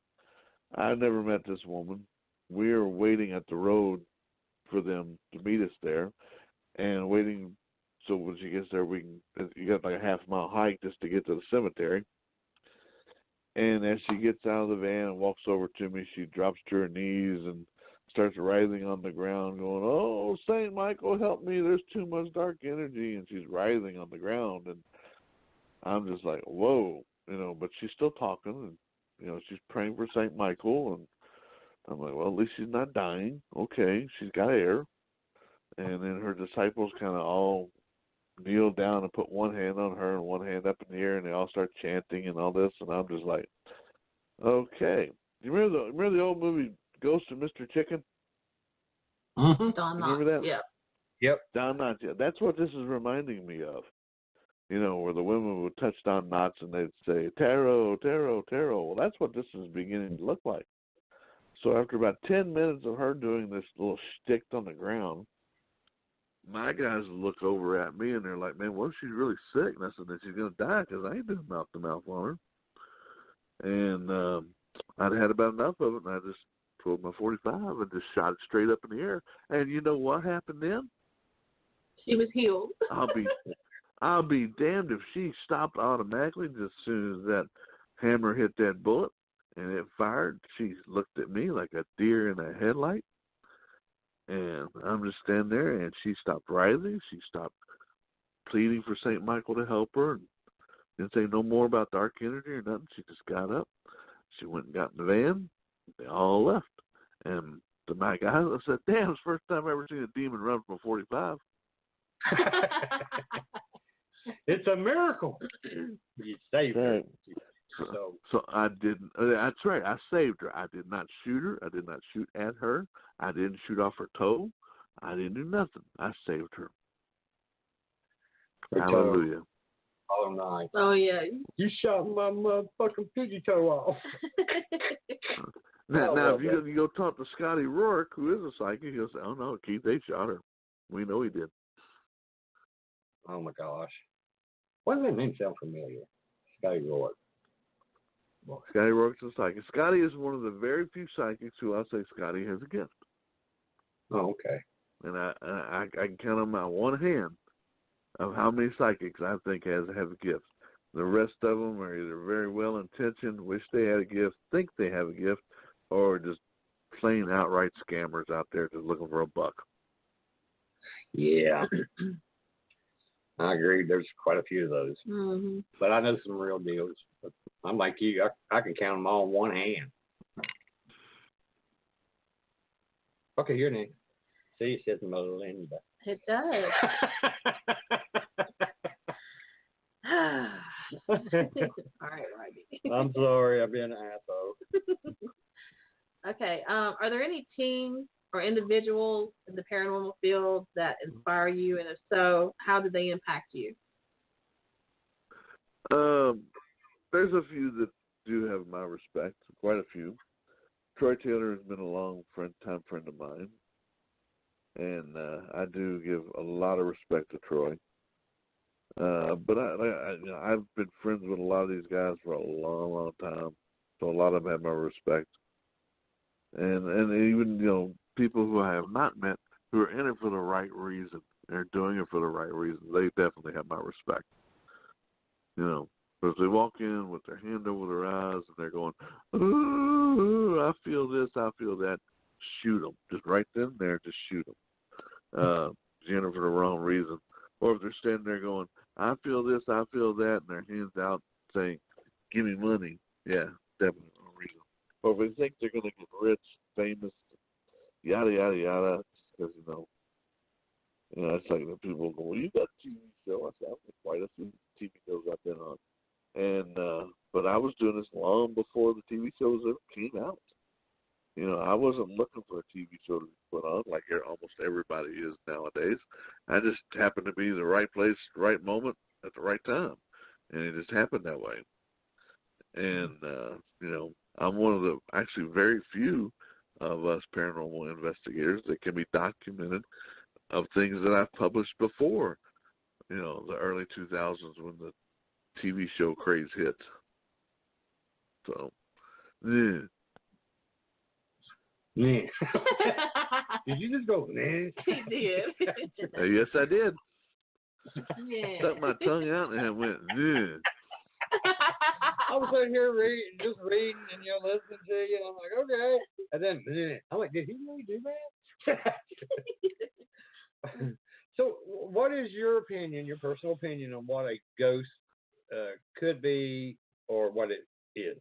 I never met this woman. We were waiting at the road for them to meet us there, and waiting so when she gets there, you got like a half-mile hike just to get to the cemetery. And as she gets out of the van and walks over to me, she drops to her knees and starts writhing on the ground, going, "Oh, St. Michael, help me, there's too much dark energy." And she's writhing on the ground, and I'm just like, whoa, but she's still talking, and, she's praying for St. Michael, and I'm like, well, at least she's not dying. Okay, she's got air. And then her disciples kind of all kneel down and put one hand on her and one hand up in the air, and they all start chanting and all this, and I'm just like, okay. You remember the old movie Ghost of Mr. Chicken? Mm-hmm. Don Knotts. Remember that? Yeah. Yep. Don Knotts. Yeah, that's what this is reminding me of. Where the women would touch Don Knotts and they'd say, "Tarot, tarot, tarot." Well, that's what this is beginning to look like. So after about 10 minutes of her doing this little shtick on the ground, my guys look over at me and they're like, "Man, what if she's really sick?" And I said, "Then she's going to die because I ain't doing mouth-to-mouth on her." And I'd had about enough of it, and I just pulled my .45 and just shot it straight up in the air. And you know what happened then? She was healed. I'll be damned if she stopped automatically just as soon as that hammer hit that bullet and it fired. She looked at me like a deer in a headlight. And I'm just standing there, and she stopped writhing. She stopped pleading for St. Michael to help her and didn't say no more about dark energy or nothing. She just got up. She went and got in the van. They all left. And to my guys, I said, "Damn, it's the first time I've ever seen a demon run from a .45. It's a miracle. You saved her. So I didn't. That's right. I saved her. I did not shoot her. I did not shoot at her. I didn't shoot off her toe. I didn't do nothing. I saved her. Hallelujah. All night. Oh, yeah. You shot my motherfucking piggy toe off. Now, if you go talk to Scotty Rourke, who is a psychic, he'll say, "Oh, no, Keith, they shot her. We know he did." Oh, my gosh. Why does that name sound familiar? Scotty Rourke. Well, Scotty Rourke's a psychic. Scotty is one of the very few psychics who I'll say Scotty has a gift. Oh, okay. And I can count on my one hand of how many psychics I think have a gift. The rest of them are either very well intentioned, wish they had a gift, think they have a gift, or just plain outright scammers out there just looking for a buck. Yeah. I agree. There's quite a few of those. Mm-hmm. But I know some real deals. But I'm like you. I can count them all in one hand. Okay, your name. See, it says Melinda. It does. All right, Rodney. I'm sorry. I've been an asshole. Okay. Are there any teams or individuals in the paranormal field that inspire you? And if so, how did they impact you? There's a few that do have my respect, quite a few. Troy Taylor has been a long time friend of mine, and I do give a lot of respect to Troy. But I've been friends with a lot of these guys for a long, long time, so a lot of them have my respect. And even people who I have not met who are in it for the right reason, they're doing it for the right reason. They definitely have my respect. But if they walk in with their hand over their eyes and they're going, "Ooh, I feel this, I feel that," shoot them. Just right then and there, just shoot them. Doing it for the wrong reason. Or if they're standing there going, "I feel this, I feel that," and their hands out saying, "Give me money," yeah, definitely the wrong reason. Or if they think they're going to get rich, famous, yada, yada, yada, because, it's like the people go, "Well, you got a TV show." I said, "I've got quite a few TV shows I've been on." And, but I was doing this long before the TV shows ever came out. You know, I wasn't looking for a TV show to be put on like almost everybody is nowadays. I just happened to be in the right place, right moment, at the right time. And it just happened that way. And, you know, I'm one of the actually very few of us paranormal investigators that can be documented of things that I've published before, you know, the early 2000s when the TV show craze hit. So, yeah. Yeah. Did you just go, man? He did. Yes, I did. Yeah. Stuck my tongue out and went, yeah. I was sitting here reading, and listening to you, and I'm like, okay. And then I'm like, did he really do that? So, what is your opinion, your personal opinion, on what a ghost could be or what it is?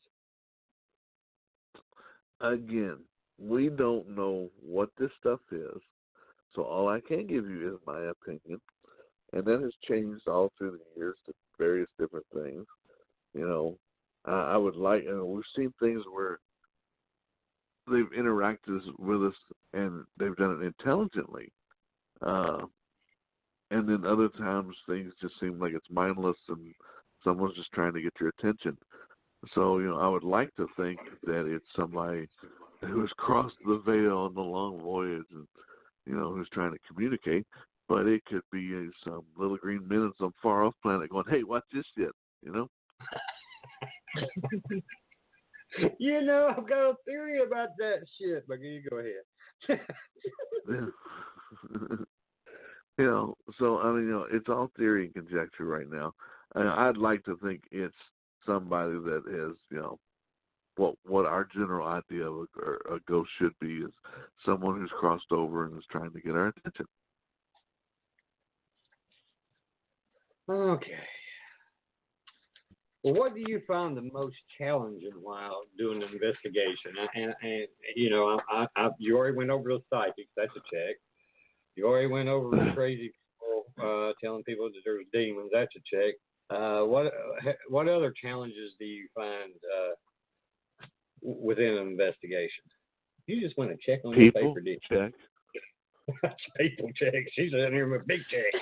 Again, we don't know what this stuff is, so all I can give you is my opinion, and that has changed all through the years to various different things. You know, I would like, we've seen things where they've interacted with us and they've done it intelligently. And then other times things just seem like it's mindless and someone's just trying to get your attention. So, you know, I would like to think that it's somebody who has crossed the veil on the long voyage and, you know, who's trying to communicate. But it could be some little green men on some far off planet going, hey, watch this shit, you know? You know, I've got a theory about that shit, but you go ahead. You know, so, I mean, you know, it's all theory and conjecture right now. I'd like to think it's somebody that is, you know, what our general idea of a ghost should be is someone who's crossed over and is trying to get our attention. Okay. Well, what do you find the most challenging while doing an investigation? And you know, you already went over the psychics. That's a check. You already went over the crazy people telling people that there's demons. That's a check. What other challenges do you find within an investigation? You just want to check on your paper, didn't you? Check. People check. She's in here with a big check.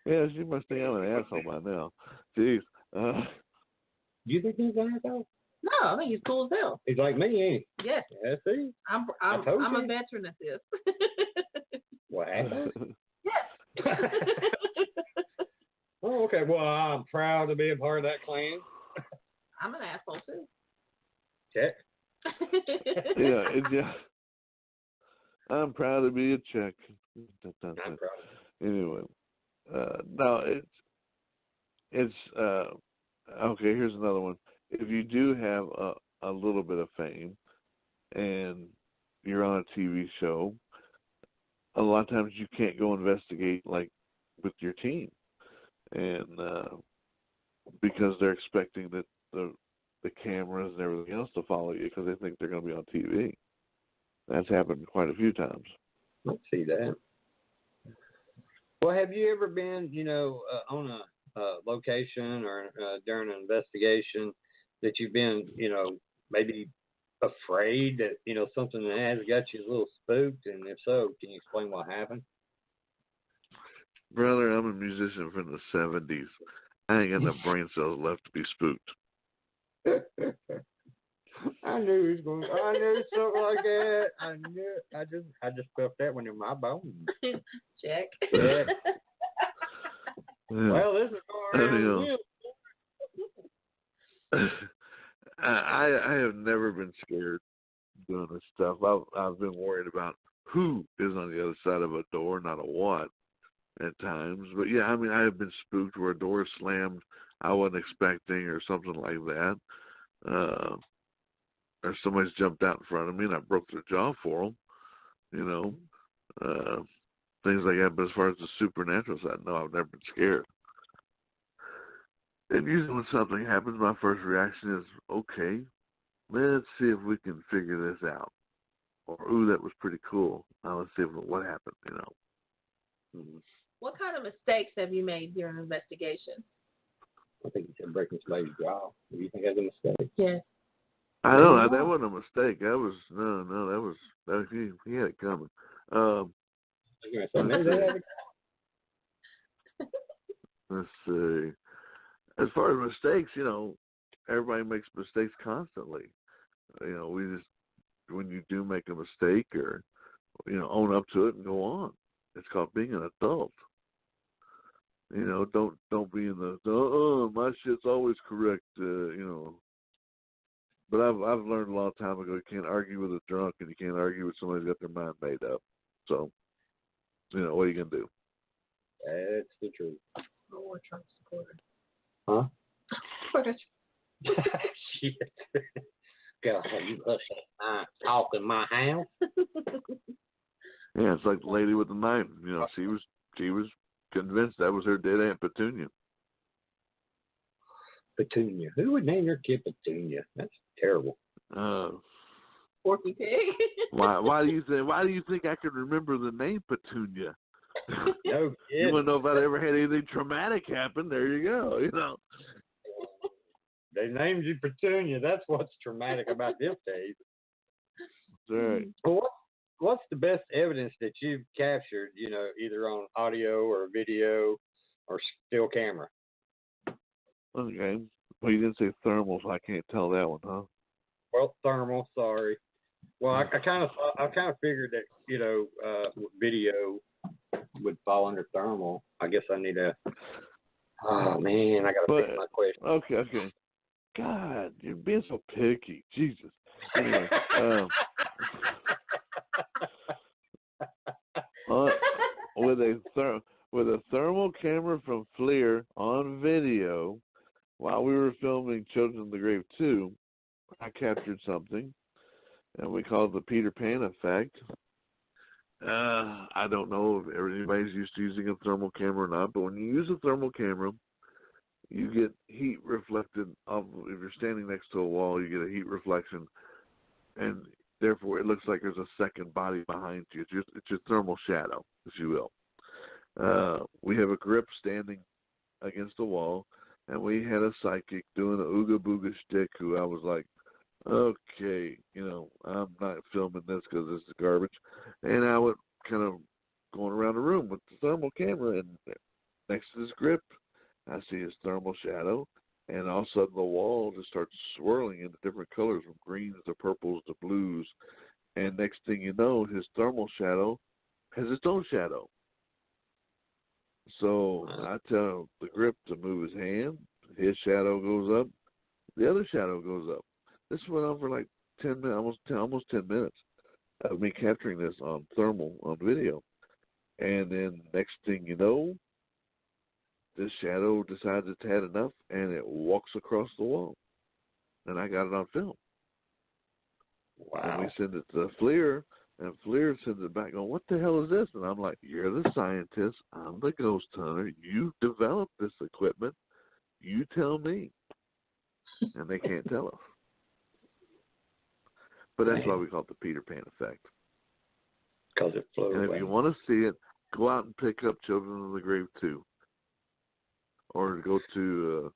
Yeah, she must think I'm an asshole by now. Jeez. Do you think he's an asshole? No, I think he's cool as hell. He's like me, ain't he? Yes. Yeah, see? I'm a veteran at this. What happened? Yes. Oh, okay. Well, I'm proud to be a part of that clan. I'm an asshole too. Check. Yeah. I'm proud to be a Czech. I'm proud. Anyway, no, it's okay. Here's another one. If you do have a little bit of fame and you're on a TV show, a lot of times you can't go investigate like with your team, and because they're expecting that the cameras and everything else to follow you because they think they're going to be on TV. That's happened quite a few times. I see that. Well, have you ever been, you know, on a location or during an investigation that you've been, you know, maybe afraid that, you know, something that has got you a little spooked? And if so, can you explain what happened? Brother, I'm a musician from the 70s. I ain't got enough brain cells left to be spooked. I knew he was going. I knew something like that. I knew. I just felt that one in my bones. Check. Yeah. Yeah. Well, this is going I have never been scared doing this stuff. I've been worried about who is on the other side of a door, not a what, at times. But yeah, I mean, I have been spooked where a door is slammed I wasn't expecting or something like that. Or somebody's jumped out in front of me and I broke their jaw for them, you know, things like that. But as far as the supernatural side, no, I've never been scared. And usually when something happens, my first reaction is, okay, let's see if we can figure this out. Or, ooh, that was pretty cool. Now let's see what happened, you know. What kind of mistakes have you made during an investigation? I think he said breaking somebody's jaw. Do you think that's a mistake? Yes. I don't know. That wasn't a mistake. That was he had it coming. Let's see. As far as mistakes, everybody makes mistakes constantly. When you do make a mistake or, own up to it and go on. It's called being an adult. Don't be in the, my shit's always correct, But I've learned a long time ago you can't argue with a drunk and you can't argue with somebody who's got their mind made up. So, what are you going to do? That's the truth. No more Trump supporters. Huh? Shit. God, you hush talk in my house. Yeah, it's like the lady with the knife. She was convinced that was her dead Aunt Petunia. Petunia. Who would name their kid Petunia? That's terrible. Porky Pig. Why do you think I could remember the name Petunia? No kid. You want to know if I ever had anything traumatic happen? There you go. They named you Petunia. That's what's traumatic about this case. That's right. Well, what's the best evidence that you've captured, either on audio or video or still camera? Okay. Well, you didn't say thermal, so I can't tell that one, huh? Well, thermal, sorry. Well, I kind of figured that, video would fall under thermal. I guess I need to. Oh man, I gotta pick my question. Okay. God, you're being so picky. Jesus. Anyway, with a thermal camera from FLIR on video, while we were filming Children of the Grave 2, I captured something, and we call it the Peter Pan effect. I don't know if anybody's used to using a thermal camera or not, but when you use a thermal camera, you get heat reflected off. If you're standing next to a wall, you get a heat reflection, and therefore it looks like there's a second body behind you. It's your thermal shadow, if you will. We have a grip standing against the wall, and we had a psychic doing an ooga booga shtick who I was like, okay, I'm not filming this because this is garbage. And I would kind of going around the room with the thermal camera, and next to this grip, I see his thermal shadow, and all of a sudden the wall just starts swirling into different colors, from greens to purples to blues. And next thing you know, his thermal shadow has its own shadow. So I tell the grip to move his hand, his shadow goes up, the other shadow goes up. This went on for like 10 minutes, almost 10 minutes of me capturing this on thermal, on video. And then next thing you know, this shadow decides it's had enough, and it walks across the wall. And I got it on film. Wow. And we send it to FLIR, and FLIR sends it back going, what the hell is this? And I'm like, you're the scientist. I'm the ghost hunter. You developed this equipment. You tell me. And they can't tell us. But that's why we call it the Peter Pan effect. Because it flew away. And if you want to see it, go out and pick up Children of the Grave 2. Or go to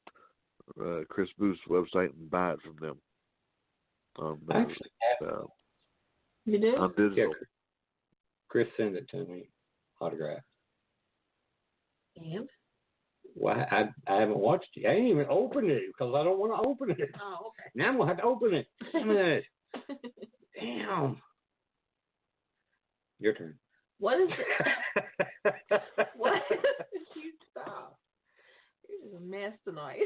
Chris Booth's website and buy it from them. You did? On digital. Yeah, Chris sent it to me, autographed. And? Well, I haven't watched it. I ain't even opened it because I don't want to open it. Oh, okay. Now I'm going to have to open it. Damn. Your turn. What is it? What? You stop. You're just a mess tonight.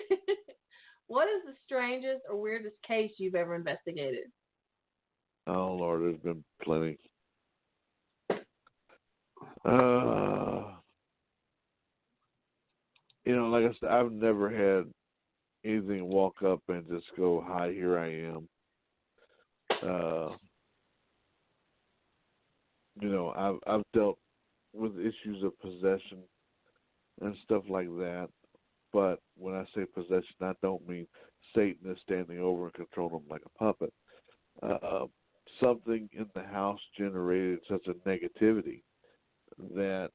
What is the strangest or weirdest case you've ever investigated? Oh, Lord, there's been plenty. Like I said, I've never had anything walk up and just go, hi, here I am. I've dealt with issues of possession and stuff like that. But when I say possession, I don't mean Satan is standing over and controlling them like a puppet. Something in the house generated such a negativity that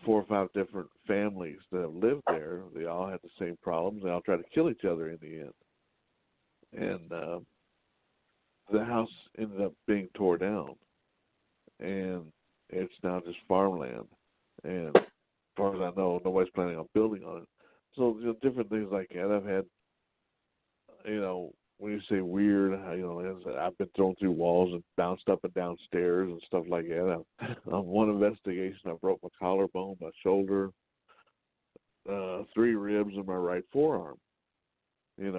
4 or 5 different families that have lived there. They all had the same problems. They all tried to kill each other in the end. And the house ended up being tore down. And it's now just farmland. And as far as I know, nobody's planning on building on it. So different things like that. I've had, when you say weird, I've been thrown through walls and bounced up and down stairs and stuff like that. On one investigation, I broke my collarbone, my shoulder, 3 ribs, and my right forearm. If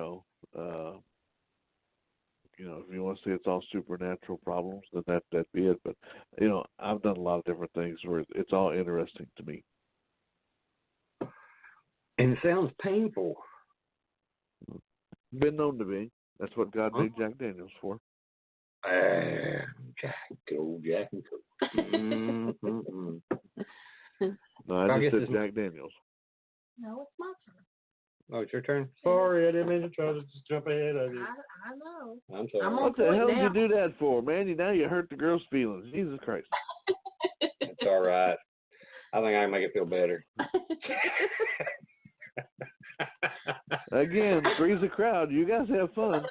you want to say it's all supernatural problems, then that'd be it. But I've done a lot of different things where it's all interesting to me. And it sounds painful. Been known to be. That's what God made Jack Daniels for. Good old Jack and Coke. No, I just said Jack Daniels. No, it's my turn. Oh, it's your turn? Sorry, I didn't mean to try to just jump ahead of you. I know. I'm sorry. What the hell did you do that for, man? Now you hurt the girl's feelings. Jesus Christ. It's all right. I think I can make it feel better. Again, 3's a crowd. You guys have fun.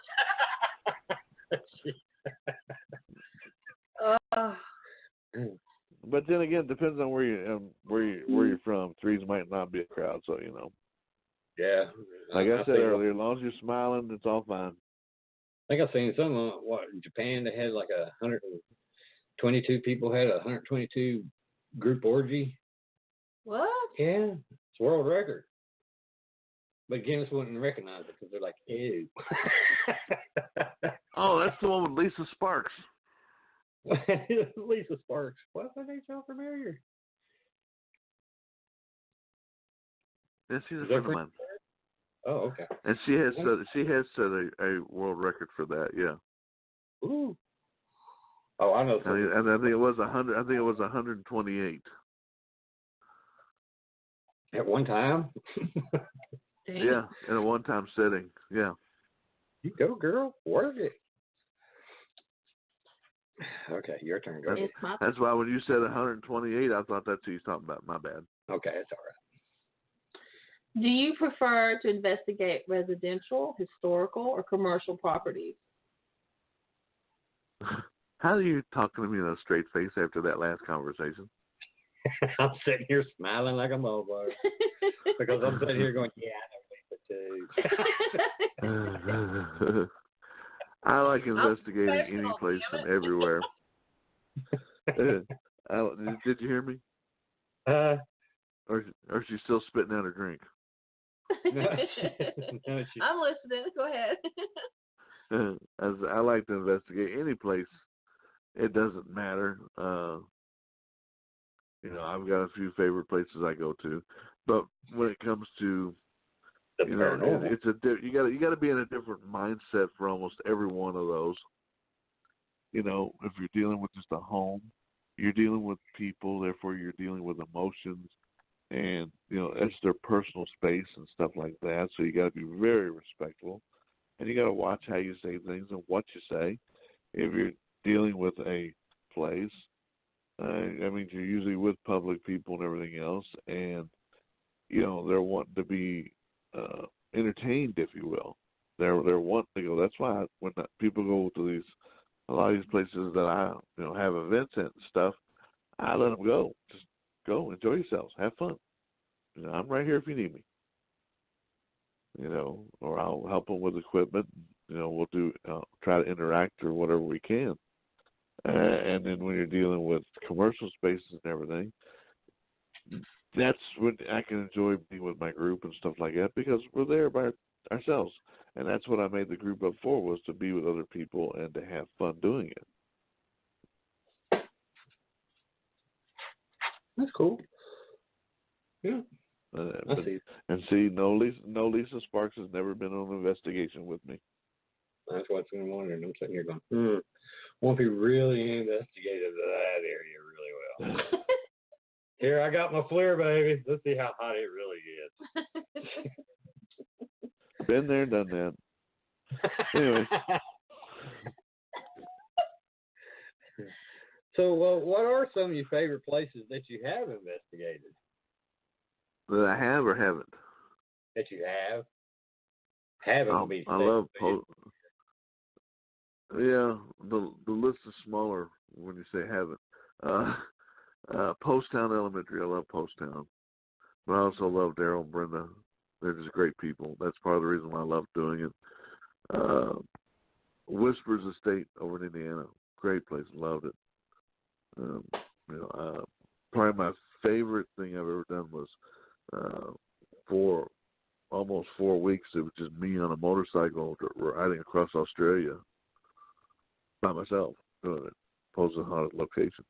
But then again, it depends on where you're from. 3's might not be a crowd, so Yeah. Like I said earlier, as long as you're smiling, it's all fine. I think I've seen some in Japan. They had like 122 people had a 122 group orgy. What? Yeah, it's world record. But Guinness wouldn't recognize it because they're like, ew. Oh, that's the one with Lisa Sparks. Lisa Sparks. What's her name? Sound familiar? Yeah, she's a friend of mine. Oh, okay. And she has set a world record for that. Yeah. Ooh. Oh, I know. And I think it was 100. I think it was 128 at one time. Yeah, in a one-time setting. Yeah. You go, girl. Work it. Okay, your turn. Go ahead. That's why when you said 128, I thought that's who you're talking about. My bad. Okay, it's all right. Do you prefer to investigate residential, historical, or commercial properties? How are you talking to me with a straight face after that last conversation? I'm sitting here smiling like a motherfucker because I'm sitting here going, yeah, I know Lisa too. I like investigating any place and everywhere. Did you hear me? Or is she still spitting out her drink? No, I'm listening. Go ahead. As I like to investigate any place. It doesn't matter. I've got a few favorite places I go to, but when it comes to you got to be in a different mindset for almost every one of those. If you're dealing with just a home, you're dealing with people, therefore you're dealing with emotions, and it's their personal space and stuff like that. So you got to be very respectful, and you got to watch how you say things and what you say. If you're dealing with a place, you're usually with public people and everything else, and they're wanting to be entertained, if you will. They're wanting to go. That's why when people go to a lot of these places that I have events at and stuff, I let them go. Just go, enjoy yourselves, have fun. I'm right here if you need me. Or I'll help them with equipment. We'll try to interact or whatever we can. And then when you're dealing with commercial spaces and everything, that's when I can enjoy being with my group and stuff like that because we're there by ourselves. And that's what I made the group up for, was to be with other people and to have fun doing it. That's cool. Yeah. No Lisa Sparks has never been on an investigation with me. That's what's in wondering. I'm sitting here going, won't be really investigated that area really well. Here, I got my FLIR, baby. Let's see how hot it really gets. Been there, done that. Anyway. So, what are some of your favorite places that you have investigated? That I have or haven't? That you have? Haven't would be I love yeah, the list is smaller when you say haven't. Post Town Elementary, I love Post Town. But I also love Daryl and Brenda. They're just great people. That's part of the reason why I love doing it. Whispers Estate over in Indiana, great place, loved it. Probably my favorite thing I've ever done was for almost 4 weeks. It was just me on a motorcycle riding across Australia by myself, doing it, posing haunted location.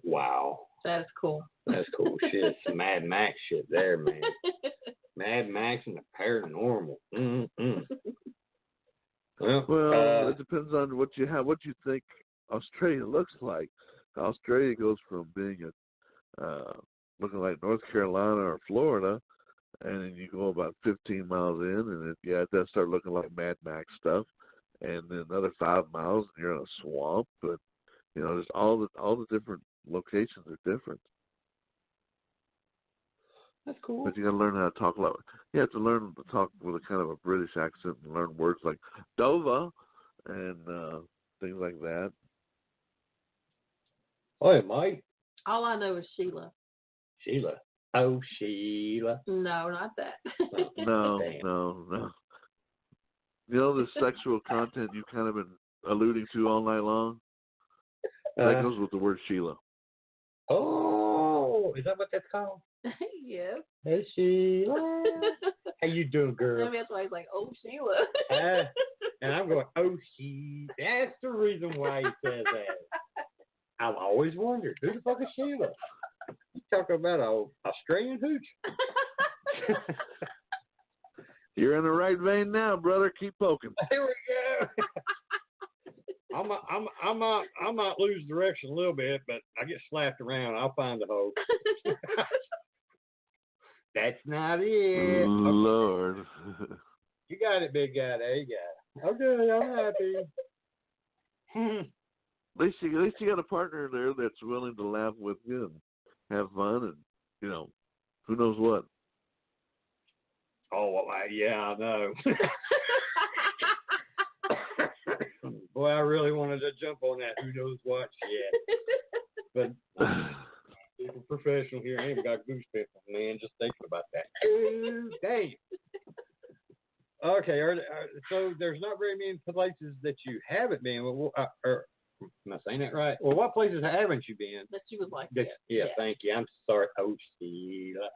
Wow. That's cool. That's cool shit. Some Mad Max shit there, man. Mad Max and the paranormal. Mm-hmm. Well, it depends on what you have, what you think Australia looks like. Australia goes from being looking like North Carolina or Florida, and then you go about 15 miles in, and it does start looking like Mad Max stuff. And then another 5 miles, and you're in a swamp. But there's all the different locations are different. That's cool. But you got to learn how to talk like. You have to learn to talk with a kind of a British accent and learn words like Dova and things like that. Oh, Mike. All I know is Sheila. Sheila. Oh, Sheila. No, not that. No. The sexual content you've kind of been alluding to all night long? That goes with the word Sheila. Oh, is that what that's called? Yes. Hey, Sheila. How you doing, girl? Maybe that's why he's like, oh, Sheila. And I'm going, oh, she. That's the reason why he says that. I've always wondered, who the fuck is Sheila? You talking about an Australian hooch? You're in the right vein now, brother. Keep poking. Here we go. I might lose direction a little bit, but I get slapped around. I'll find the hole. That's not it. Lord. Okay. You got it, big guy. There you go. Okay, I'm happy. At least you got a partner there that's willing to laugh with you and have fun, and who knows what. Oh, well, yeah, I know. Boy, I really wanted to jump on that who knows what shit. But people professional here, I ain't got goose pimples, man, just thinking about that. Damn. Okay, so there's not very many places that you haven't been. Am I saying that right? Well, what places haven't you been? That you would like to. Yeah, thank you. I'm sorry. Oh, Sheila.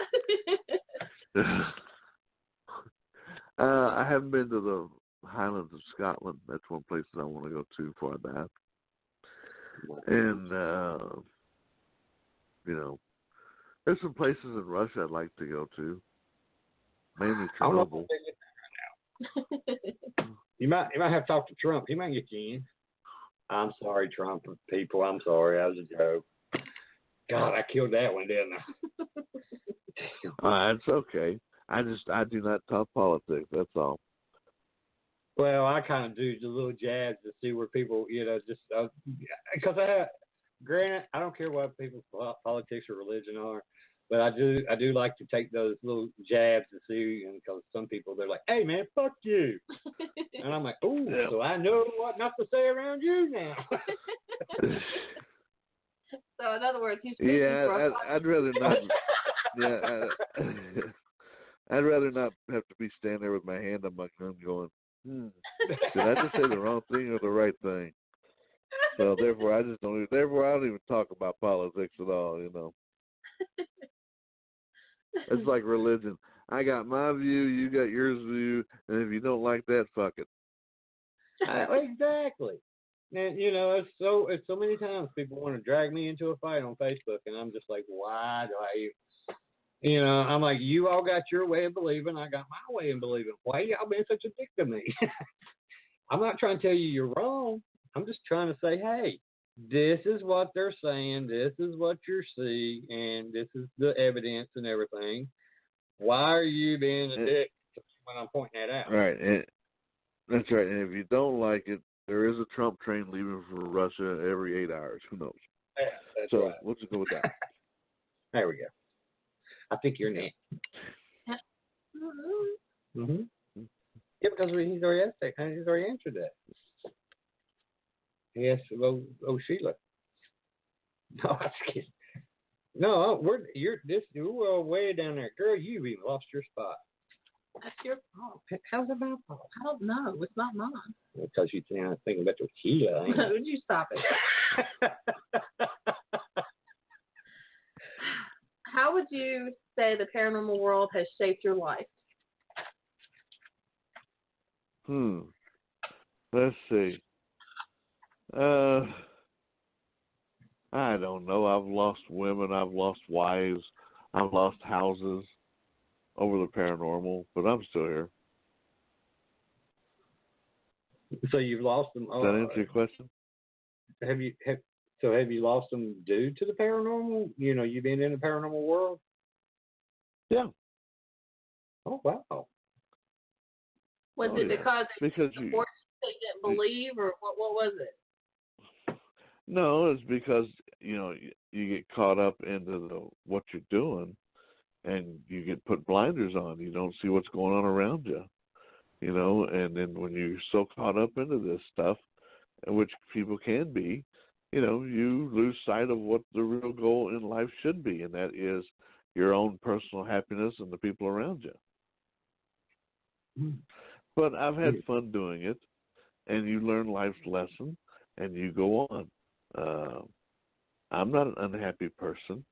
I haven't been to the Highlands of Scotland. That's one place that I want to go to before I die. And, there's some places in Russia I'd like to go to. Mainly Chernobyl. You might have to talk to Trump. He might get you in. I'm sorry, Trump people. I'm sorry. That was a joke. God, I killed that one, didn't I? It's okay. I do not talk politics. That's all. Well, I kind of do the little jabs to see where people, because granted, I don't care what people's politics or religion are, but I do like to take those little jabs to see, because some people, they're like, hey, man, fuck you. And I'm like, ooh, yeah. So I know what not to say around you now. So, in other words, he's I'd rather not. I'd rather not have to be standing there with my hand on my gun going, did I just say the wrong thing or the right thing? So therefore, I don't even talk about politics at all. It's like religion. I got my view, you got yours view, and if you don't like that, fuck it. Exactly. And it's so many times people want to drag me into a fight on Facebook, and I'm just like, why do I? I'm like, you all got your way of believing, I got my way of believing. Why y'all being such a dick to me? I'm not trying to tell you you're wrong. I'm just trying to say, hey, this is what they're saying, this is what you see, and this is the evidence and everything. Why are you being a dick when I'm pointing that out? Right. That's right. And if you don't like it, there is a Trump train leaving for Russia every 8 hours. Who knows? Yeah, that's so right. We'll just go with that. There we go. pick your name. Mm-hmm. Mm-hmm. Yeah, because he's already asked that. He's already answered that. He asked, oh Sheila. No, I was kidding. No, we're way down there. Girl, you've even lost your spot. That's your fault. How's it my fault? I don't know. It's not mine. Because you think I'm thinking about your Sheila. Would you stop it? How would you say the paranormal world has shaped your life? Let's see. I don't know. I've lost women. I've lost wives. I've lost houses over the paranormal, but I'm still here. So you've lost them. Does that answer your question? Have you lost them due to the paranormal? You know, you been in the paranormal world? Yeah. Oh wow. Was it because you didn't believe, or what was it? No, it's because you get caught up into what you're doing, and you get put blinders on. You don't see what's going on around you, and then when you're so caught up into this stuff, which people can be, you lose sight of what the real goal in life should be, and that is your own personal happiness and the people around you. But I've had fun doing it, and you learn life's lesson, and you go on. I'm not an unhappy person.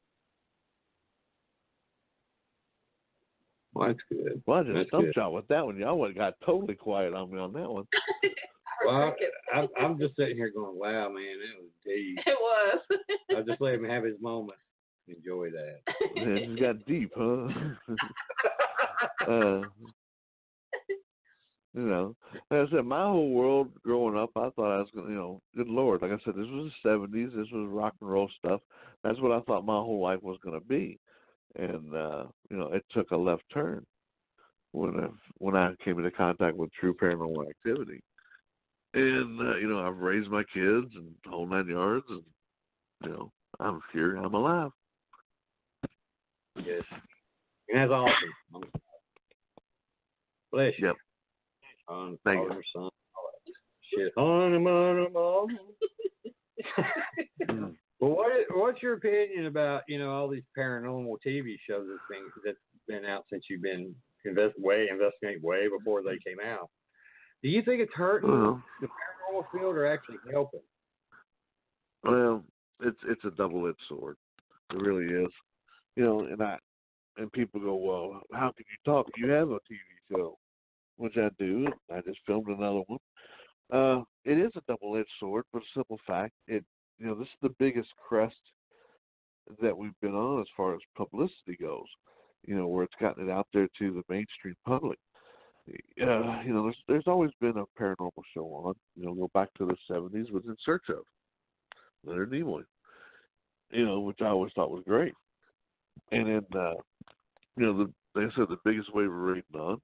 Well, that's good. Well, I just stumped y'all with that one. Y'all got totally quiet on me on that one. Well, I'm just sitting here going, wow, man, it was deep. It was. I'll just let him have his moment. Enjoy that. It just got deep, huh? Like I said, my whole world growing up, I thought I was going to, good Lord, like I said, this was the 70s, this was rock and roll stuff. That's what I thought my whole life was going to be. And, it took a left turn when I came into contact with true paranormal activity. And, I've raised my kids and the whole 9 yards, and, I'm here, I'm alive. Yes. And that's awesome. Bless you. Yep. Thank you. Son. Shit. Well, what's your opinion about, all these paranormal TV shows that's been out since you've been investigating way before they came out? Do you think it's hurting the paranormal field or actually helping? Well, it's a double-edged sword. It really is. And people go, well, how can you talk? You have a TV show, which I do. I just filmed another one. It is a double-edged sword, but a simple fact. This is the biggest crest that we've been on as far as publicity goes. Where it's gotten it out there to the mainstream public. There's always been a paranormal show on. Go back to the 70s with In Search Of Leonard Nimoy. Which I always thought was great. And then, like I said, the biggest wave we're rating on,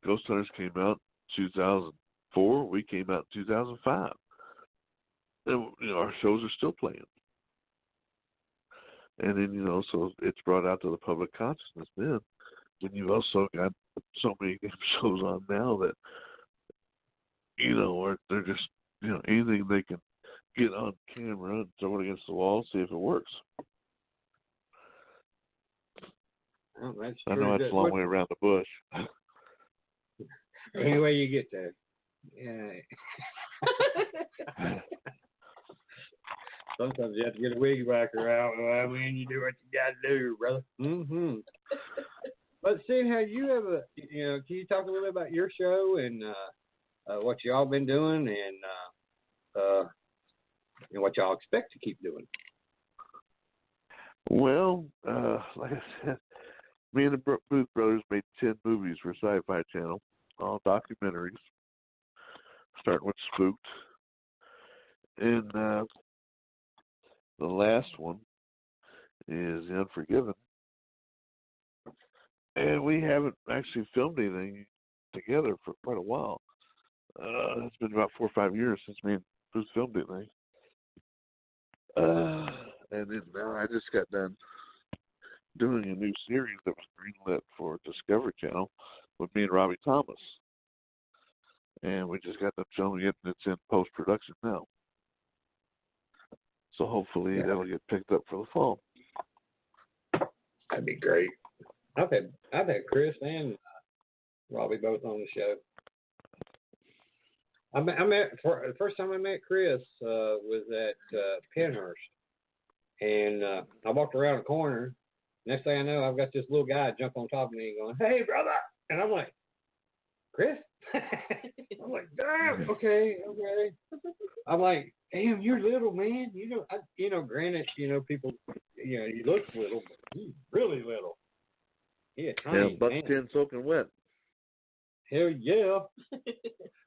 Ghost Hunters came out in 2004. We came out in 2005. And, our shows are still playing. And then, so it's brought out to the public consciousness then. When you've also got so many shows on now that, they're just, anything they can get on camera and throw it against the wall, see if it works. Well, that's I know that's a long way around the bush. Anyway, you get there. Yeah. Sometimes you have to get a wig whacker out. I mean, you do what you got to do, brother. Mm-hmm. But seeing how you have can you talk a little bit about your show and what y'all been doing and what y'all expect to keep doing? Well, like I said, me and the Booth brothers made 10 movies for SyFy Channel, all documentaries, starting with Spooked. And the last one is The Unforgiven. And we haven't actually filmed anything together for quite a while. It's been about 4 or 5 years since me and Booth filmed anything. And then I just got done doing a new series that was greenlit for Discovery Channel with me and Robbie Thomas. And we just got done filming it, and it's in post-production now. So hopefully that'll get picked up for the fall. That'd be great. I've had Chris and Robbie both on the show. The first time I met Chris was at Penhurst, and I walked around the corner. Next thing I know, I've got this little guy jump on top of me going, "Hey, brother!" And I'm like, "Chris?" I'm like, "Damn, okay." I'm like, "Damn, you're little, man. Granted, people, he looks little, but he's really little. Yeah, tiny. Yeah, $1.10 soaking wet. Hell yeah."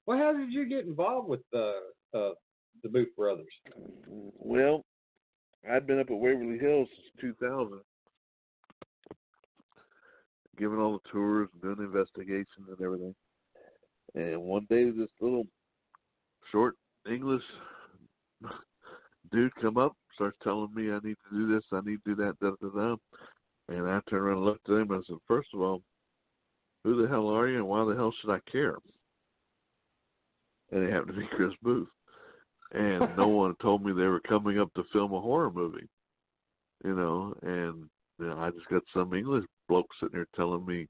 Well, how did you get involved with the Booth Brothers? Well, I'd been up at Waverly Hills since 2000, giving all the tours and doing investigations and everything. And one day, this little short English dude come up, starts telling me I need to do this, I need to do that, da-da-da. And I turned around and looked at him and I said, "First of all, who the hell are you and why the hell should I care?" And it happened to be Chris Booth. And no one told me they were coming up to film a horror movie, and I just got some English bloke sitting there telling me,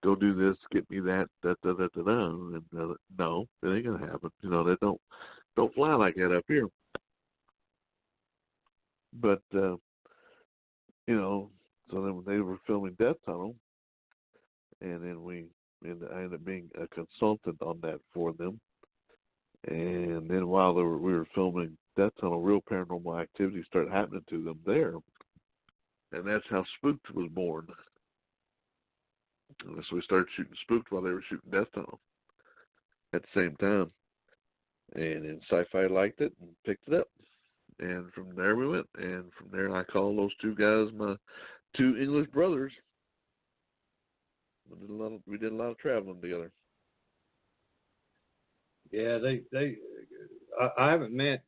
"Go do this, get me that, da-da-da-da-da." And no, it ain't going to happen. They don't fly like that up here. But, so then they were filming Death Tunnel, and then I ended up being a consultant on that for them. And then while we were filming Death Tunnel, real paranormal activity started happening to them there. And that's how Spooked was born. And so we started shooting Spooked while they were shooting Death Tunnel at the same time. And then SyFy liked it and picked it up. And from there we went. And from there I call those two guys my two English brothers. We did a lot of traveling together. Yeah, I haven't met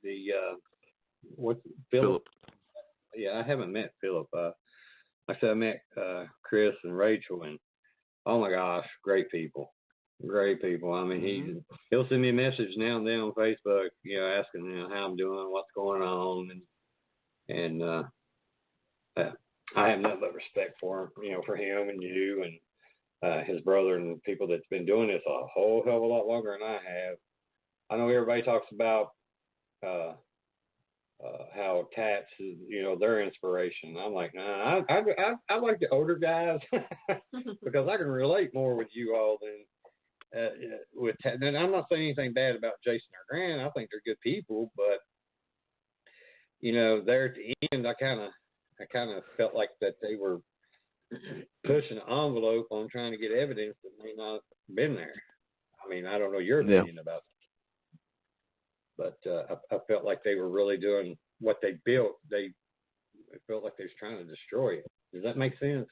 Philip. Yeah, I haven't met Philip. Like I said, I met Chris and Rachel, and oh my gosh, great people. I mean, he'll send me a message now and then on Facebook, asking how I'm doing, what's going on, and I have nothing but respect for him, for him and you and his brother and the people that's been doing this a whole hell of a lot longer than I have. I know everybody talks about how Tats is, their inspiration. I'm like, nah, I like the older guys because I can relate more with you all than with Tats. And I'm not saying anything bad about Jason or Grant. I think they're good people, but there at the end, I kind of felt like that they were pushing an envelope on trying to get evidence that may not have been there. I mean, I don't know your opinion about it. But I felt like they were really doing what they built. It felt like they was trying to destroy it. Does that make sense?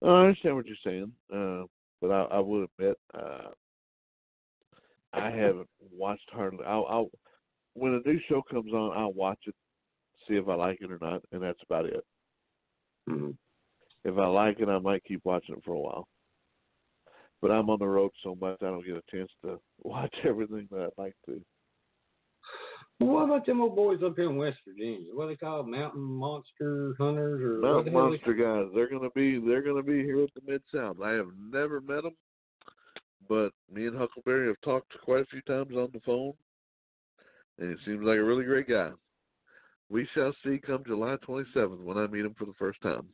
I understand what you're saying, but I would admit I haven't watched hardly. When a new show comes on, I'll watch it, see if I like it or not, and that's about it. Mm-hmm. If I like it, I might keep watching it for a while. But I'm on the road so much, I don't get a chance to watch everything that I'd like to. Well, what about them old boys up here in West Virginia? What are they called? Mountain Monster Hunters, or Mountain Monster guys? They're gonna be here at the Mid-South. I have never met them, but me and Huckleberry have talked quite a few times on the phone, and he seems like a really great guy. We shall see come July 27th when I meet him for the first time.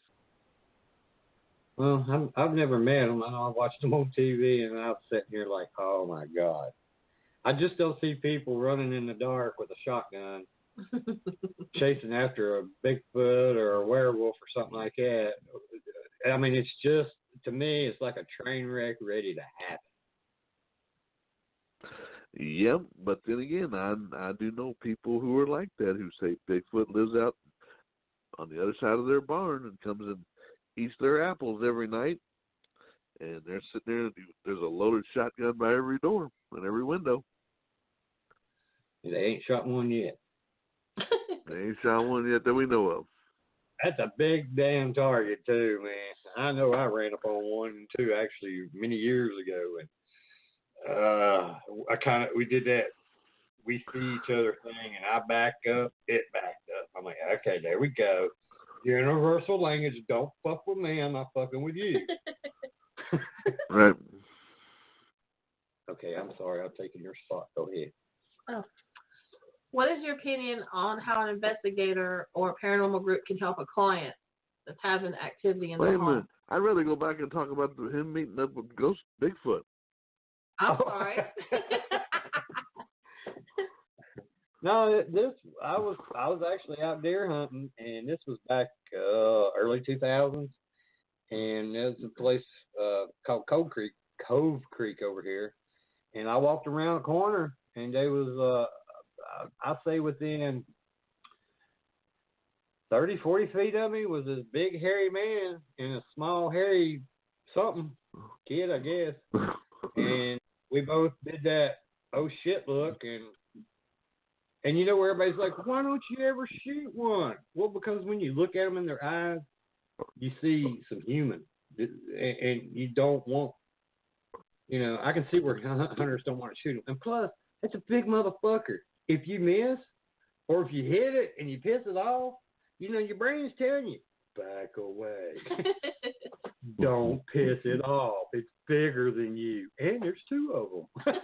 Well, I've never met them. I know I've watched them on TV, and I'm sitting here like, oh my God. I just don't see people running in the dark with a shotgun, chasing after a Bigfoot or a werewolf or something like that. I mean, it's just, to me, it's like a train wreck ready to happen. Yep, but then again, I do know people who are like that, who say Bigfoot lives out on the other side of their barn and comes and eats their apples every night, and they're sitting there, and there's a loaded shotgun by every door and every window. They ain't shot one yet. They ain't shot one yet that we know of. That's a big damn target too, man. I know I ran up on one too, actually, many years ago, and we did that. We see each other thing, and I backed up. It backed up. I'm like, okay, there we go. Universal language. Don't fuck with me. I'm not fucking with you. Right. Okay, I'm sorry. I'm taking your spot. Go ahead. Oh. What is your opinion on how an investigator or a paranormal group can help a client that's having activity in the home? I'd rather go back and talk about him meeting up with Bigfoot. I'm sorry. No, I was actually out deer hunting, and this was back early 2000s, and there's a place called Cove Creek over here, and I walked around the corner, and there was I say within 30, 40 feet of me was this big hairy man and a small hairy something kid, I guess, and we both did that oh shit look, and you know where everybody's like, why don't you ever shoot one? Well, because when you look at them in their eyes, you see some human, and you don't want, I can see where hunters don't want to shoot them. And plus, it's a big motherfucker. If you miss, or if you hit it and you piss it off, your brain's telling you, back away. Don't piss it off. It's bigger than you. And there's two of them.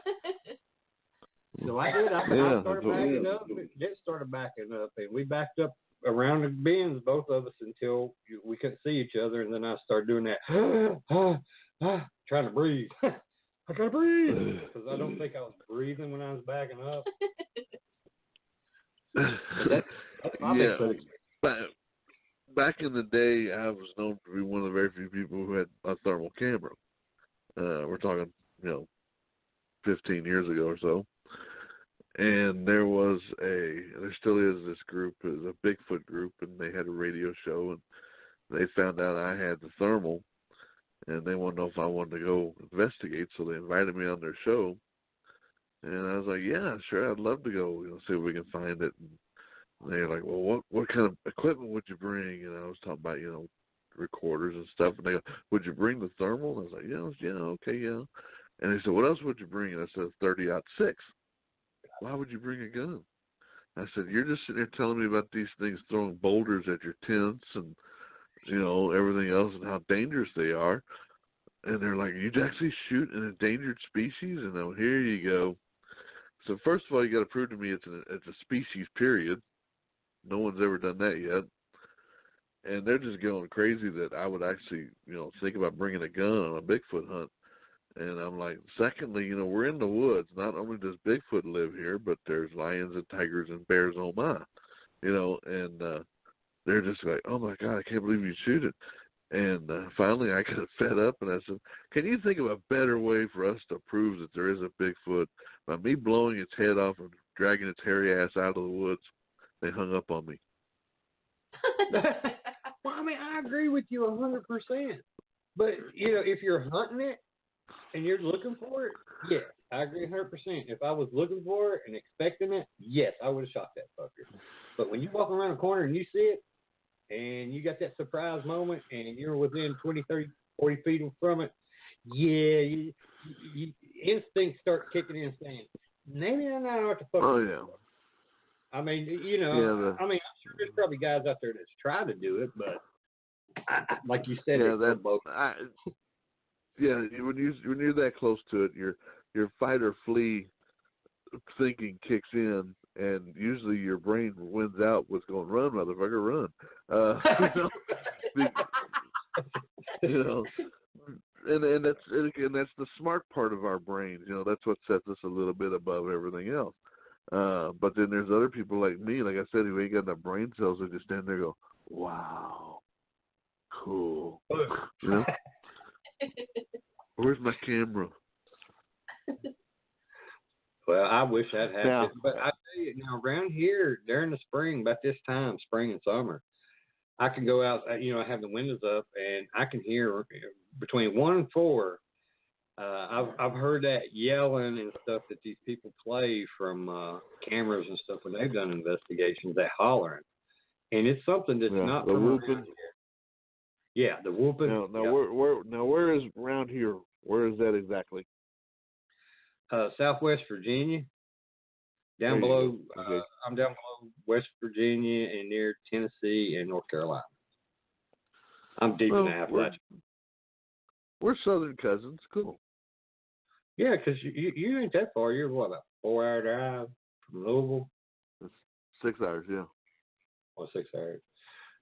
So I did. I started backing up. It started backing up, and we backed up around the bends, both of us, until we couldn't see each other. And then I started doing that, trying to breathe. I gotta breathe, because I don't think I was breathing when I was backing up. That's my big thing. Back in the day, I was known to be one of the very few people who had a thermal camera. We're talking, 15 years ago or so. And there still is this group, a Bigfoot group, and they had a radio show, and they found out I had the thermal, and they wanted to know if I wanted to go investigate, so they invited me on their show. And I was like, yeah, sure, I'd love to go, see if we can find it. And they're like, well, what kind of equipment would you bring? And I was talking about, recorders and stuff. And they go, would you bring the thermal? And I was like, yeah, okay, yeah. And they said, what else would you bring? And I said, 30-06. Why would you bring a gun? I said, you're just sitting there telling me about these things throwing boulders at your tents and, everything else and how dangerous they are. And they're like, you'd actually shoot an endangered species? And I'm, here you go. So first of all, you got to prove to me it's a species, period. No one's ever done that yet. And they're just going crazy that I would actually, think about bringing a gun on a Bigfoot hunt. And I'm like, secondly, we're in the woods. Not only does Bigfoot live here, but there's lions and tigers and bears, oh my. And they're just like, oh my God, I can't believe you shoot it. And finally I got fed up and I said, can you think of a better way for us to prove that there is a Bigfoot by me blowing its head off and dragging its hairy ass out of the woods? They hung up on me. Well, I agree with you 100%. But, if you're hunting it and you're looking for it, yes, I agree 100%. If I was looking for it and expecting it, yes, I would have shot that fucker. But when you walk around a corner and you see it, and you got that surprise moment, and you're within 20, 30, 40 feet from it, yeah, you instincts start kicking in saying, maybe I know what the fuck. Oh, yeah. I'm sure there's probably guys out there that's tried to do it, but like you said, when you're that close to it, your fight or flee thinking kicks in, and usually your brain wins out with going, run, motherfucker, run. And that's the smart part of our brains. That's what sets us a little bit above everything else. But then there's other people like me, like I said, who ain't got enough brain cells that just stand there and go, wow, cool. Where's my camera? Well, I wish that happened. Yeah. But I tell you, around here during the spring, about this time, spring and summer, I can go out, I have the windows up, and I can hear between 1 and 4. I've heard that yelling and stuff that these people play from cameras and stuff when they've done investigations, that hollering. and it's something that's not the from whooping. around here. Yeah, the whooping. Where is around here? Where is that exactly? Southwest Virginia. Down below, okay. I'm down below West Virginia and near Tennessee and North Carolina. I'm deep in the Appalachian. We're Southern cousins. Cool. Yeah, because you ain't that far. You're what, a 4-hour drive from Louisville? It's 6 hours, yeah. Or 6 hours.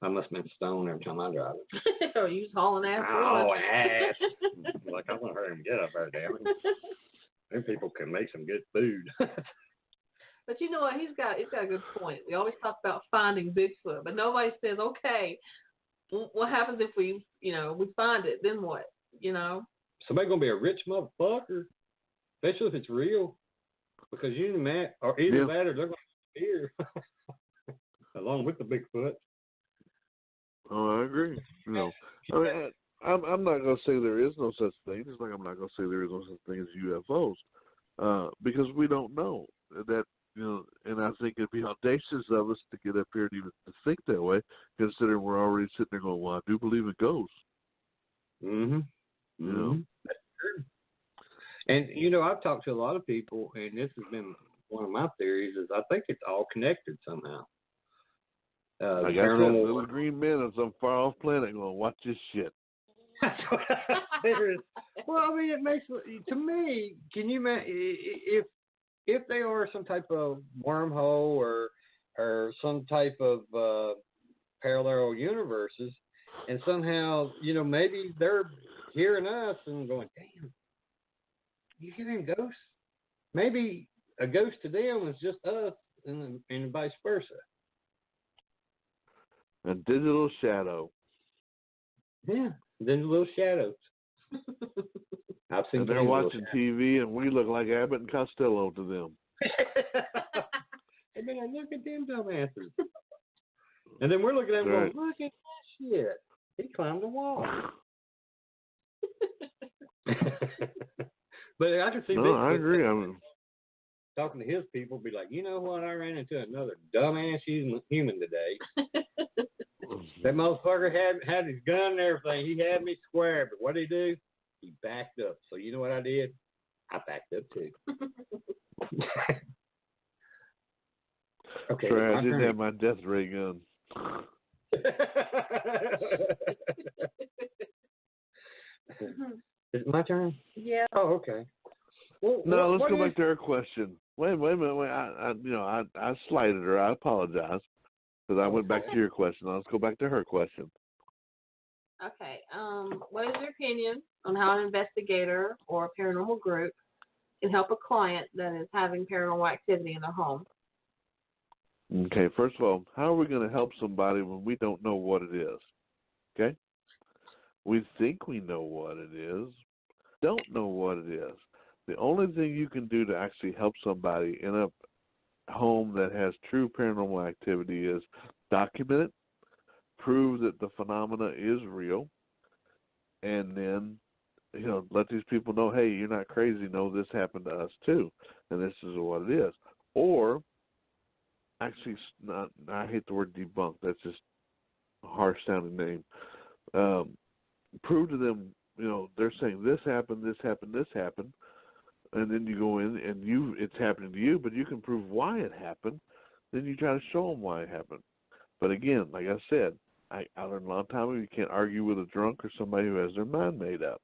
I must have been stoned every time I drive it. Or you was hauling ass. Oh, ass. Like, I'm going to hurry and get up there, damn it. Them people can make some good food. But you know what? He's got a good point. We always talk about finding Bigfoot, but nobody says, okay, what happens if we find it? Then what? Somebody going to be a rich motherfucker, especially if it's real. Because either that or they're going to disappear along with the Bigfoot. Oh, I agree. I mean, I'm not going to say there is no such thing, just like I'm not going to say there is no such thing as UFOs, because we don't know that. And I think it'd be audacious of us to get up here and even to think that way, considering we're already sitting there going, "Well, I do believe in ghosts." Mm-hmm. That's true. And I've talked to a lot of people, and this has been one of my theories: is I think it's all connected somehow. I got that little green men on some far off planet going, "Watch this shit." That's what I figured. Well, I mean, it makes to me. Can you imagine if they are some type of wormhole or some type of parallel universes, and somehow maybe they're hearing us and going, "Damn, you hearing ghosts?" Maybe a ghost to them is just us, and vice versa. A digital shadow. Yeah, digital shadows. I've seen. And they're watching TV, and we look like Abbott and Costello to them. And then I look at them dumbasses. And then we're looking at them going, "Look at that shit. He climbed the wall." But I can see. No, I agree. Talking to his people, be like, "You know what? I ran into another dumbass human today. That motherfucker had his gun and everything. He had me square, but what did he do? He backed up. So you know what I did? I backed up too." Okay. Sorry, I didn't have my death ray gun. Is it my turn? Yeah. Oh, okay. Well, no, let's go back to her question. Wait a minute. I slighted her. I apologize because I went back to your question. Now let's go back to her question. Okay. What is your opinion on how an investigator or a paranormal group can help a client that is having paranormal activity in their home? Okay, first of all, how are we going to help somebody when we don't know what it is? Okay? We think we know what it is, don't know what it is. The only thing you can do to actually help somebody in a home that has true paranormal activity is document it, prove that the phenomena is real, and then, let these people know, hey, you're not crazy. No, this happened to us too, and this is what it is. Or, actually, I hate the word debunk. That's just a harsh-sounding name. Prove to them, they're saying this happened, this happened, this happened, and then you go in and it's happening to you, but you can prove why it happened. Then you try to show them why it happened. But again, like I said, I learned a long time ago, you can't argue with a drunk or somebody who has their mind made up.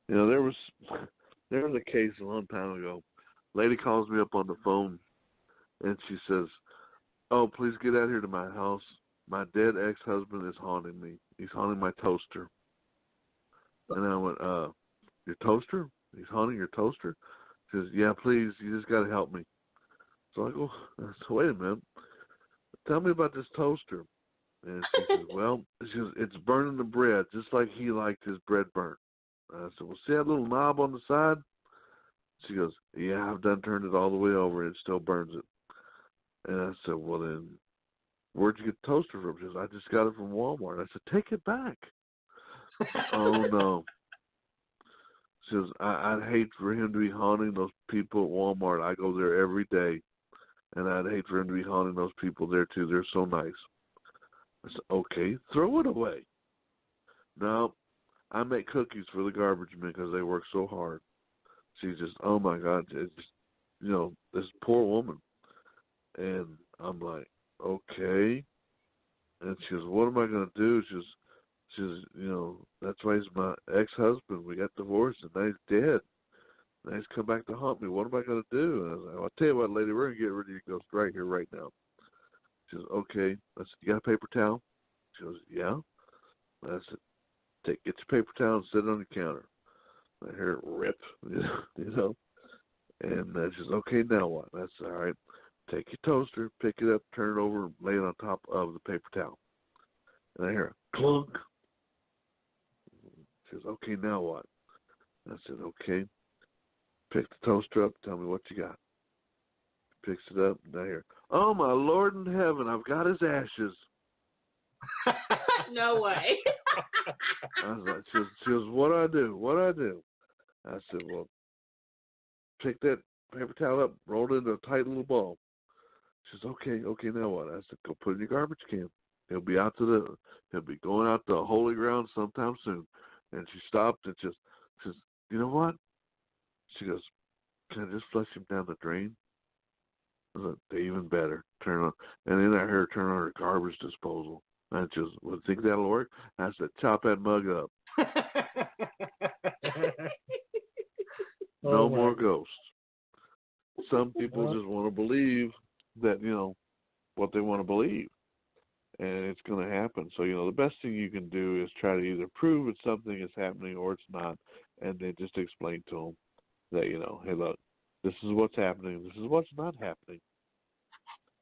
There was a case a long time ago. Lady calls me up on the phone, and she says, "Oh, please get out here to my house. My dead ex-husband is haunting me. He's haunting my toaster." And I went, "Your toaster? He's haunting your toaster?" She says, "Yeah, please, you just got to help me." So I go, "Wait a minute. Tell me about this toaster." And she says, "Well," she goes, "it's burning the bread just like he liked his bread burnt." I said, "Well, see that little knob on the side?" She goes, "Yeah, I've done turned it all the way over and it still burns it." And I said, "Well, then, where'd you get the toaster from?" She goes, "I just got it from Walmart." I said, "Take it back." "Oh, no." She says, I'd hate for him to be haunting those people at Walmart. I go there every day. and I'd hate for him to be haunting those people there too. They're so nice. I said, okay, throw it away. No, I make cookies for the garbage men because they work so hard. She's just, oh my God, it's just, this poor woman. And I'm like, okay. And she goes, what am I going to do? She says, that's why he's my ex-husband. We got divorced, and now he's dead. Now he's come back to haunt me. What am I going to do? And I was like, well, I'll tell you what, lady, we're going to get rid of your ghost right here, right now. She goes, okay. I said, you got a paper towel? She goes, yeah. I said, get your paper towel and sit it on your counter. I hear it rip, And she says, okay, now what? I said, all right. Take your toaster, pick it up, turn it over, and lay it on top of the paper towel. And I hear a clunk. She says, okay, now what? I said, okay. Pick the toaster up, tell me what you got. Picks it up, and I hear, oh, my Lord in heaven, I've got his ashes. No way. I was like, she goes, what do I do? What do I do? I said, well, pick that paper towel up, roll it into a tight little ball. She says, okay, now what? I said, go put it in your garbage can. He'll be going out to holy ground sometime soon. And she stopped and says, you know what? She goes, can I just flush him down the drain? I was like, even better. Turn on, and then I heard her turn on her garbage disposal. I just, well, think that'll work? I said, chop that mug up. No more ghosts. Some people just want to believe that, what they want to believe. And it's going to happen. So, the best thing you can do is try to either prove that something is happening or it's not, and then just explain to them that, hey, look, this is what's happening. This is what's not happening.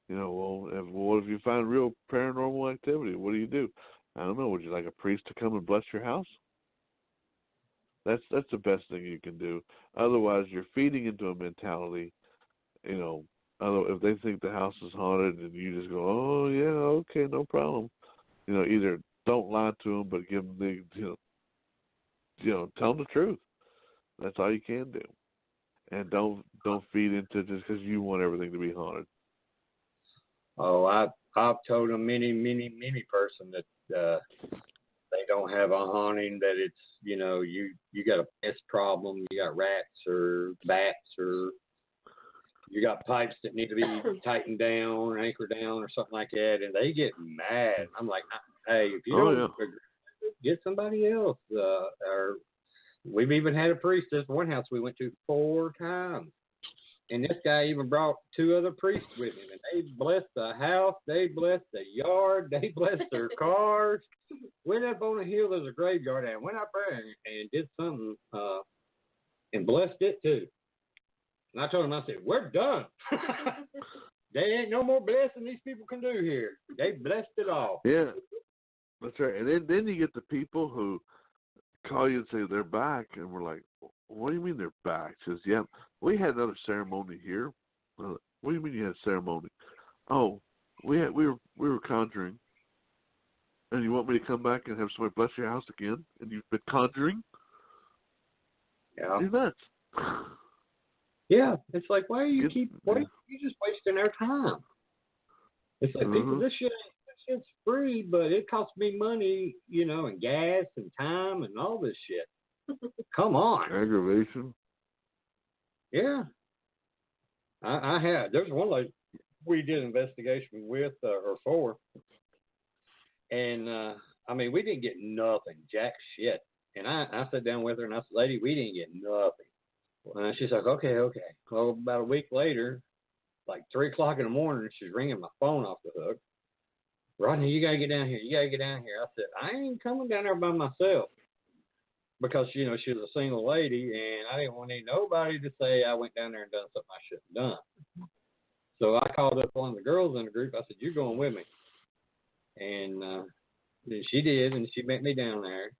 What if you find real paranormal activity? What do? I don't know. Would you like a priest to come and bless your house? That's the best thing you can do. Otherwise, you're feeding into a mentality, if they think the house is haunted and you just go, oh, yeah, okay, no problem. Either don't lie to them, but give them tell them the truth. That's all you can do. And don't feed into just because you want everything to be haunted. Oh, I've told a many person that they don't have a haunting, that it's, you got a pest problem, you got rats or bats, or you got pipes that need to be tightened down or anchored down or something like that, and they get mad. I'm like, hey, if you don't agree, get somebody else. Or we've even had a priest at one house we went to 4 times. And this guy even brought 2 other priests with him, and they blessed the house, they blessed the yard, they blessed their cars. Went up on the hill, there's a graveyard, and went up there and did something and blessed it too. And I told him, I said, we're done. There ain't no more blessing these people can do here. They blessed it all. Yeah, that's right. And then you get the people who call you and say they're back, and we're like, what do you mean they're back? She says, yeah, we had another ceremony here. What do you mean you had a ceremony? Oh, we were conjuring, and you want me to come back and have somebody bless your house again? And you've been conjuring? Yeah. You're nuts. Yeah, it's like, why are you just wasting our time? It's like, people, this shit's free, but it costs me money, and gas and time and all this shit. Come on. Aggravation. Yeah. I had. There's one lady we did an investigation with, or for. And, we didn't get nothing, jack shit. And I sat down with her and I said, lady, we didn't get nothing. And she's like, okay. Well, about a week later, like 3 o'clock in the morning, she's ringing my phone off the hook. Rodney, you got to get down here. I said, I ain't coming down there by myself. Because, she was a single lady, and I didn't want nobody to say I went down there and done something I shouldn't have done. So I called up one of the girls in the group. I said, you're going with me. And then she did, and she met me down there.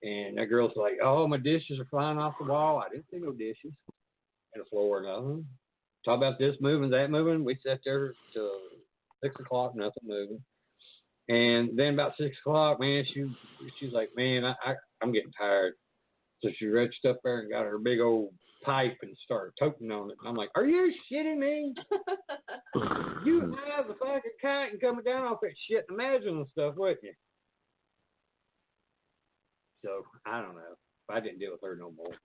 And that girl's like, oh, my dishes are flying off the wall. I didn't see no dishes on the floor or nothing. Talk about this moving, that moving. We sat there till 6 o'clock, nothing moving. And then about 6 o'clock, man, she's like, man, I'm getting tired. So she reached up there and got her big old pipe and started toting on it. And I'm like, are you shitting me? You have the fucking kite and coming down off that shit and imagining stuff, wouldn't you? So, I don't know. I didn't deal with her no more.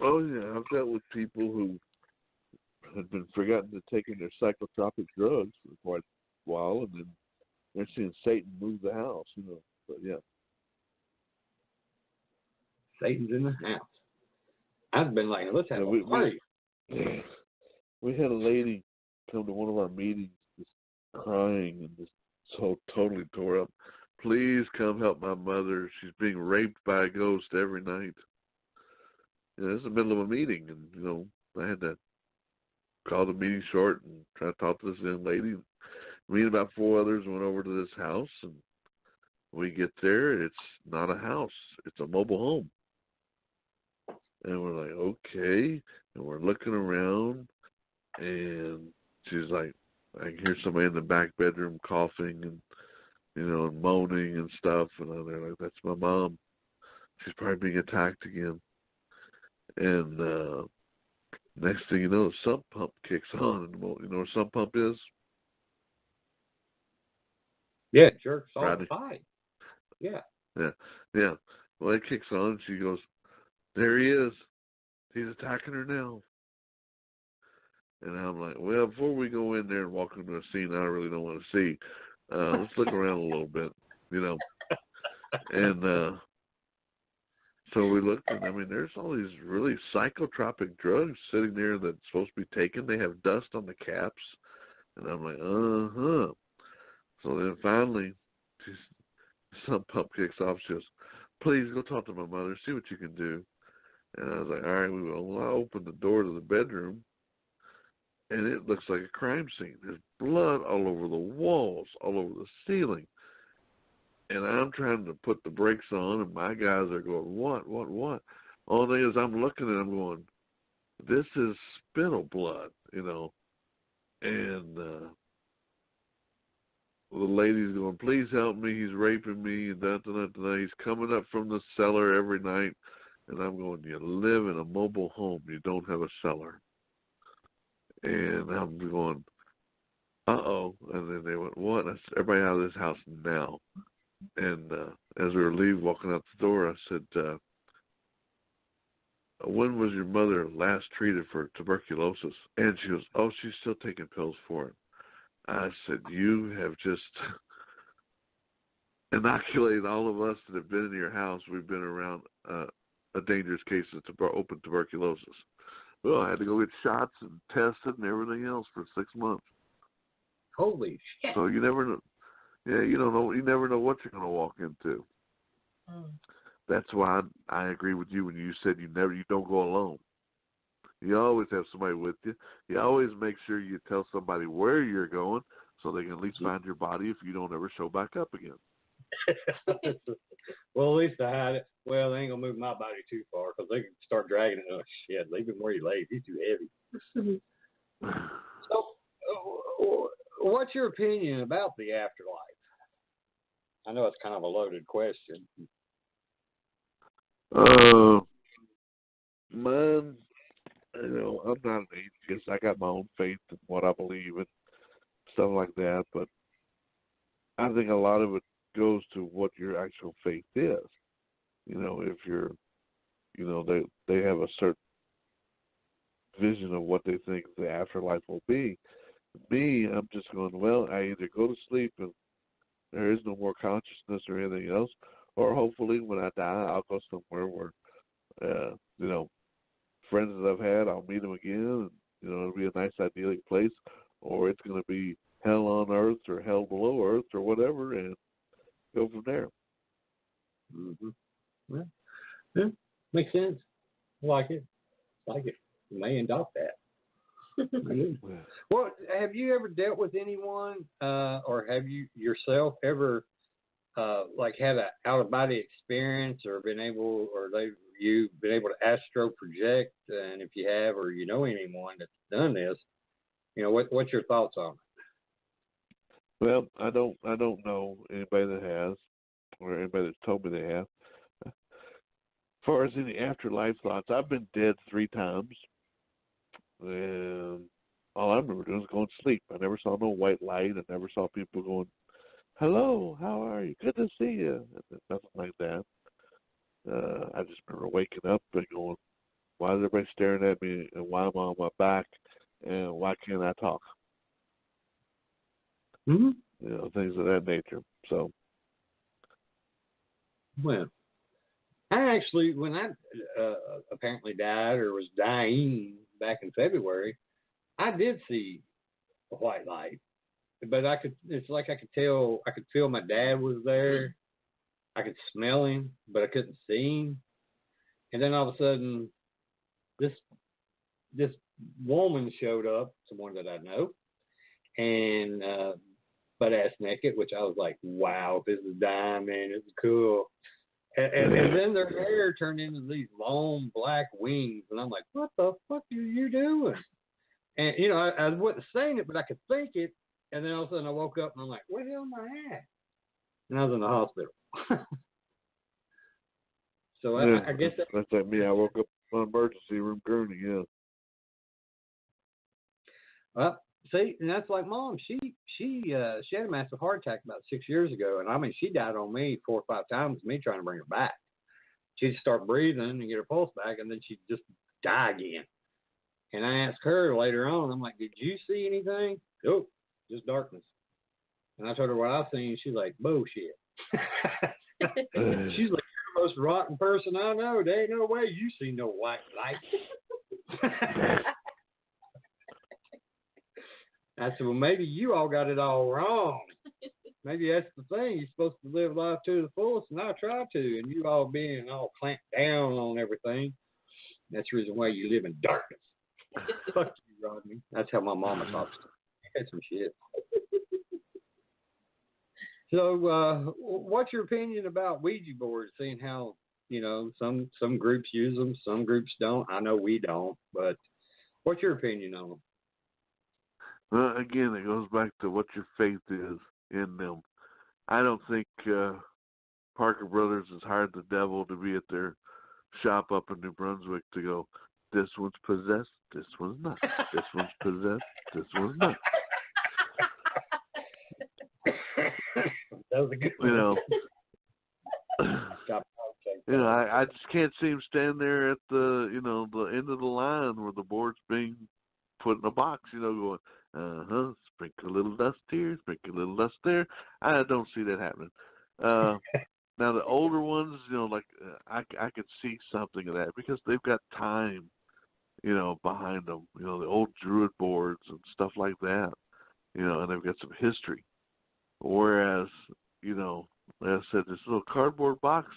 Oh, yeah. I've dealt with people who had been forgotten to taking their psychotropic drugs for quite a while, and then they're seeing Satan move the house, you know. But, yeah. Satan's in the house. I've been like, let's have a party. We had a lady come to one of our meetings just crying and just so totally tore up. Please come help my mother. She's being raped by a ghost every night. You know, it's the middle of a meeting, and, you know, I had to call the meeting short and try to talk to this young lady. Me and about 4 others went over to this house, and we get there. It's not a house. It's a mobile home. And we're like, okay. And we're looking around, and she's like, I can hear somebody in the back bedroom coughing and, you know, and moaning and stuff. And they're like, that's my mom. She's probably being attacked again. And next thing you know, the sump pump kicks on. And you know where sump pump is? Yeah, jerks all Rodney. the time. Yeah. Yeah. Well, it kicks on, and she goes, there he is. He's attacking her now. And I'm like, well, before we go in there and walk into a scene I really don't want to see, let's look around a little bit, you know. And so we looked, and I mean, there's all these really psychotropic drugs sitting there that's supposed to be taken. They have dust on the caps. And I'm like, uh-huh. So then finally, some pump kicks off. She goes, please go talk to my mother, see what you can do. And I was like, all right, we will. Well, I opened the door to the bedroom, and it looks like a crime scene. There's blood all over the walls, all over the ceiling. And I'm trying to put the brakes on, and my guys are going, what? All thing is I'm looking at them going, this is spittle blood, you know. And the lady's going, please help me. He's raping me. And he's coming up from the cellar every night. And I'm going, you live in a mobile home. You don't have a cellar. And I'm going, uh-oh. And then they went, what? I said, everybody out of this house now. And as we were leaving, walking out the door, I said, when was your mother last treated for tuberculosis? And she goes, oh, she's still taking pills for it. I said, you have just inoculated all of us that have been in your house. We've been around a dangerous case of open tuberculosis. Well, I had to go get shots and tested and everything else for 6 months. Holy shit. So you never know. Yeah, you don't know. You never know what you're going to walk into. That's why I agree with you when you said you don't go alone. You always have somebody with you. You always make sure you tell somebody where you're going so they can at least find your body if you don't ever show back up again. Well, at least I had it. Well, they ain't going to move my body too far because they can start dragging it. Oh, shit, leave him where he lays. He's too heavy. So, what's your opinion about the afterlife? I know it's kind of a loaded question. Mine, you know, I'm not an atheist. I got my own faith in what I believe in, stuff like that. But I think a lot of it goes to what your actual faith is. You know, if you're, you know, they have a certain vision of what they think the afterlife will be. Me, I'm just going, well, I either go to sleep and there is no more consciousness or anything else, or hopefully when I die, I'll go somewhere where, you know, friends that I've had, I'll meet them again, and, you know, it'll be a nice, idyllic place, or it's going to be hell on earth or hell below earth or whatever, and go from there. Mm-hmm. Yeah. Makes sense. I like it. You may adopt that. Well, have you ever dealt with anyone, or have you yourself ever, like, had an out-of-body experience, or you've been able to astro project? And if you have, or you know anyone that's done this, you know, what's your thoughts on it? Well, I don't know anybody that has, or anybody that's told me they have. As far as any afterlife thoughts, I've been dead 3 times. And all I remember doing was going to sleep. I never saw no white light. I never saw people going, "Hello, how are you? Good to see you." Nothing like that. I just remember waking up and going, "Why is everybody staring at me? And why am I on my back? And why can't I talk?" Mm-hmm. You know, things of that nature. So. Well, I actually, when I apparently died or was dying back in February, I did see a white light, but it's like I could feel my dad was there. I could smell him, but I couldn't see him. And then all of a sudden, this woman showed up, someone that I know, and butt ass naked, which I was like, wow, this is dying, man, this is cool. And then their hair turned into these long black wings, and I'm like, what the fuck are you doing? And you know, I wasn't saying it, but I could think it. And then all of a sudden, I woke up and I'm like, where the hell am I at? And I was in the hospital. So I guess that's like me. I woke up in an emergency room gurney. Yeah. Well, see, and that's like Mom. She had a massive heart attack about 6 years ago, and I mean, she died on me 4 or 5 times. Me trying to bring her back. She'd start breathing and get her pulse back, and then she'd just die again. And I asked her later on. I'm like, "Did you see anything?" "Nope, just darkness." And I told her what I seen. She's like, "Bullshit." She's like, "You're the most rotten person I know. There ain't no way you see no white light." I said, "Well, maybe you all got it all wrong. Maybe that's the thing. You're supposed to live life to the fullest, and I try to. And you all being all clamped down on everything. That's the reason why you live in darkness." Fuck you, Rodney. That's how my mama talks to me. That's some shit. So, what's your opinion about Ouija boards? Seeing how, you know, some groups use them, some groups don't. I know we don't, but what's your opinion on them? Well, again, it goes back to what your faith is in them. I don't think Parker Brothers has hired the devil to be at their shop up in New Brunswick to go, "This one's possessed, this one's not. This one's possessed, this one's not." That was a good one. You know, I just can't see him stand there at the end of the line where the board's being put in a box, going, sprinkle a little dust here, sprinkle a little dust there. I don't see that happening. Now the older ones, I could see something of that because they've got time, behind them. The old Druid boards and stuff like that. And they've got some history. Whereas, like I said, this little cardboard box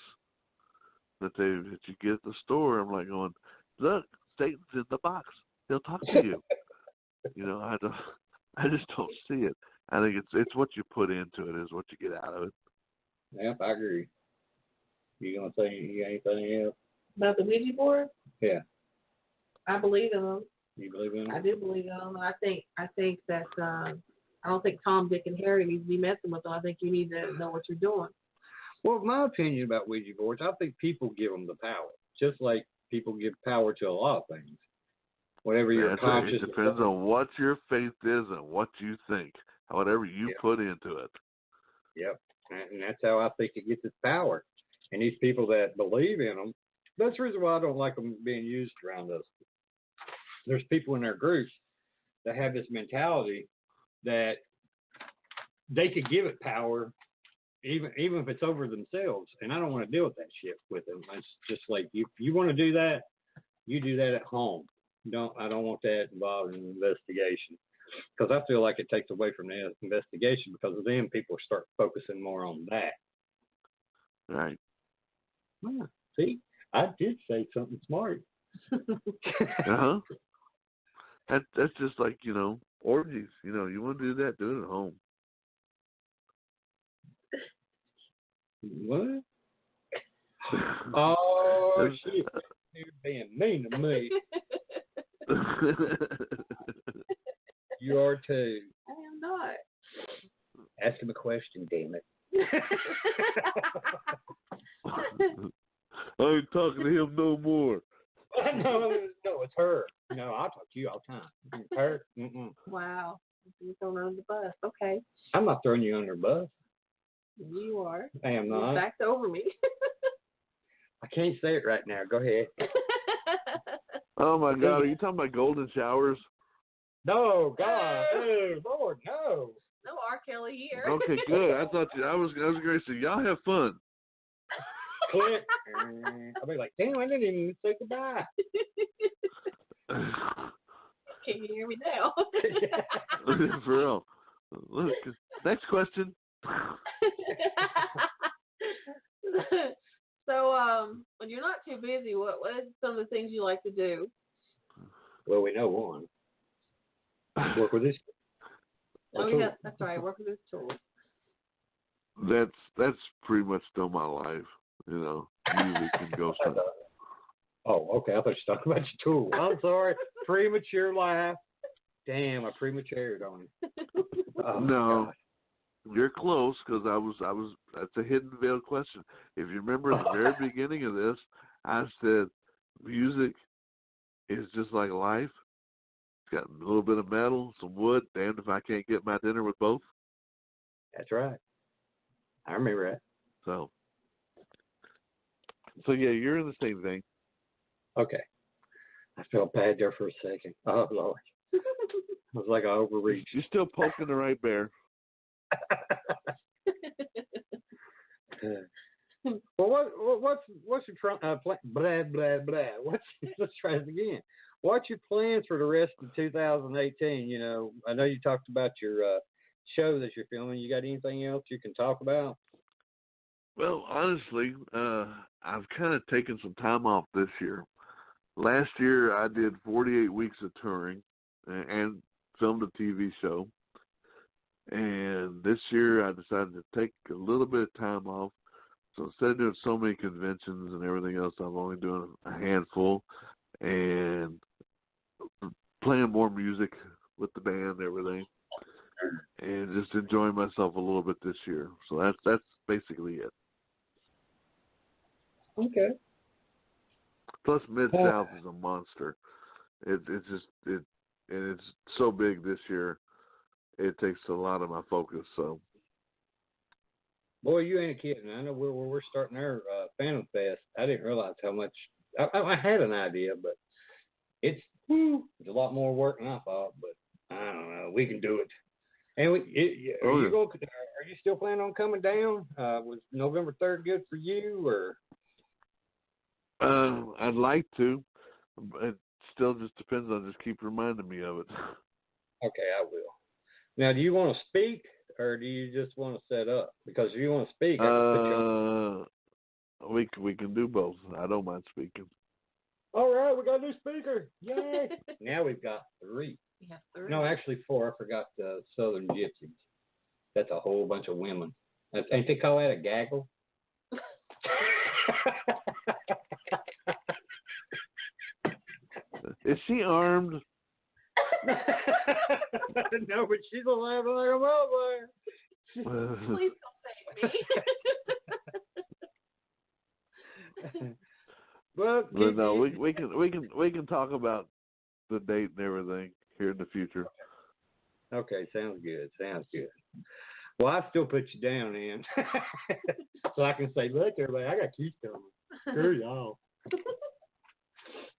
that you get at the store, I'm like going, look, Satan's in the box. He'll talk to you. I just don't see it. I think it's what you put into it is what you get out of it. Yep, I agree. You gonna say anything else about the Ouija board? Yeah, I believe in them. You believe in them? I do believe in them. I think that I don't think Tom, Dick, and Harry need to be messing with them. I think you need to know what you're doing. Well, my opinion about Ouija boards, I think people give them the power, just like people give power to a lot of things. Whatever your conscious. It depends on what your faith is and what you think, whatever you put into it. Yep, and that's how I think it gets its power. And these people that believe in them, that's the reason why I don't like them being used around us. There's people in their groups that have this mentality that they could give it power, even if it's over themselves. And I don't want to deal with that shit with them. It's just like you want to do that, you do that at home. I don't want that involved in an investigation, because I feel like it takes away from the investigation, because then people start focusing more on that. Right. Yeah. See, I did say something smart. Uh-huh. That's just like, orgies. You want to do that, do it at home. What? Oh, shit. You're being mean to me. You are too. I am not. Ask him a question, damn it. I ain't talking to him no more. No, it's her. no, I'll talk to you all the time. Her? Mm-mm. Wow. You're thrown under the bus. Okay. I'm not throwing you under the bus. You are. I am You're not. backed over me. I can't say it right now. Go ahead. Oh my God, are you talking about golden showers? No, God, oh Lord, no. No R. Kelly here. Okay, good. I was going to say, y'all have fun. Clint. I'll be like, damn, I didn't even say goodbye. Can you hear me now? For real. Look, next question. So, when you're not too busy, what is some of the things you like to do? Well, we know one. Work with this. Oh, yeah, that's right. Work with this tool. That's pretty much still my life, you know. Music and ghost hunting. Oh, okay. I thought you were talking about your tool. I'm sorry. Premature laugh. Damn, I prematured on you. Oh, no, God. You're close because I was. That's a hidden veil question. If you remember at the very beginning of this, I said music is just like life. It's got a little bit of metal, some wood. Damned if I can't get my dinner with both. That's right. I remember that. So yeah, you're in the same thing. Okay. I felt bad there for a second. Oh, Lord. I was like I overreached. You're still poking the right bear. Well, what's your blah blah blah? Let's try this again. What's your plans for the rest of 2018? You know, I know you talked about your show that you're filming. You got anything else you can talk about? Well, honestly, I've kind of taken some time off this year. Last year, I did 48 weeks of touring and filmed a TV show. And this year, I decided to take a little bit of time off. So instead of doing so many conventions and everything else, I'm only doing a handful and playing more music with the band and everything. And just enjoying myself a little bit this year. So that's basically it. Okay. Plus, Mid-South is a monster. It's so big this year. It takes a lot of my focus. So, boy, you ain't kidding. I know we're starting our Phantom Fest. I didn't realize how much. I had an idea, but it's a lot more work than I thought. But I don't know. We can do it. And are you still planning on coming down? Was November 3rd good for you, or? I'd like to. It still just depends on just keep reminding me of it. Okay, I will. Now, do you want to speak, or do you just want to set up? Because if you want to speak, I can put you on. We can do both. I don't mind speaking. All right, we got a new speaker. Yay! Now we've got 3. We have 3. No, actually 4. I forgot the Southern Gypsies. That's a whole bunch of women. Ain't they call that a gaggle? Is she armed? No, but she's alive like a mother. Please don't save me. Well, no, we can talk about the date and everything here in the future. Okay, sounds good. Well, I still put you down, Ann. So I can say, look, everybody, I got Keystone. Screw y'all.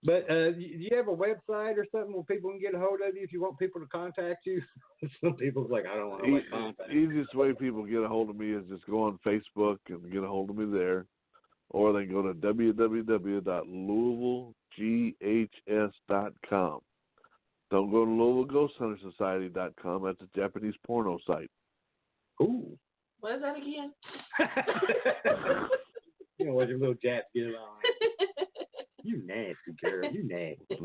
But do you have a website or something where people can get a hold of you if you want people to contact you? Some people's like, I don't want to contact you. Easiest way people get a hold of me is just go on Facebook and get a hold of me there. Or they can go to www.LouisvilleGHS.com. Don't go to LouisvilleGhostHuntersSociety.com. That's a Japanese porno site. Ooh. What is that again? You know what your little Jap get on. You nasty girl. You nasty.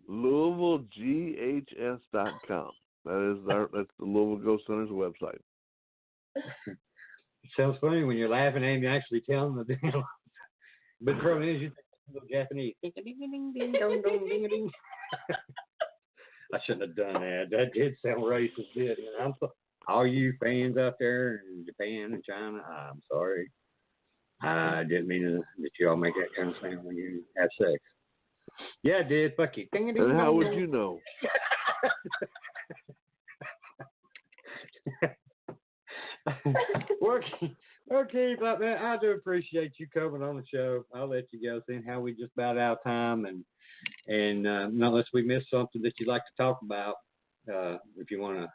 LouisvilleGHS.com. That's the Louisville Ghost Hunters website. It sounds funny when you're laughing and you actually telling the deal. But the problem is, you think it's a little Japanese. Ding ding ding ding dong dong ding ding. I shouldn't have done that. That did sound racist, didn't it? I'm sorry. All you fans out there in Japan and China, I'm sorry. I didn't mean that you all make that kind of sound when you have sex. Yeah, I did. Fuck you. And how would you know? Okay, but man, I do appreciate you coming on the show. I'll let you go, seeing how we just about out of time, and unless we missed something that you'd like to talk about, if you want to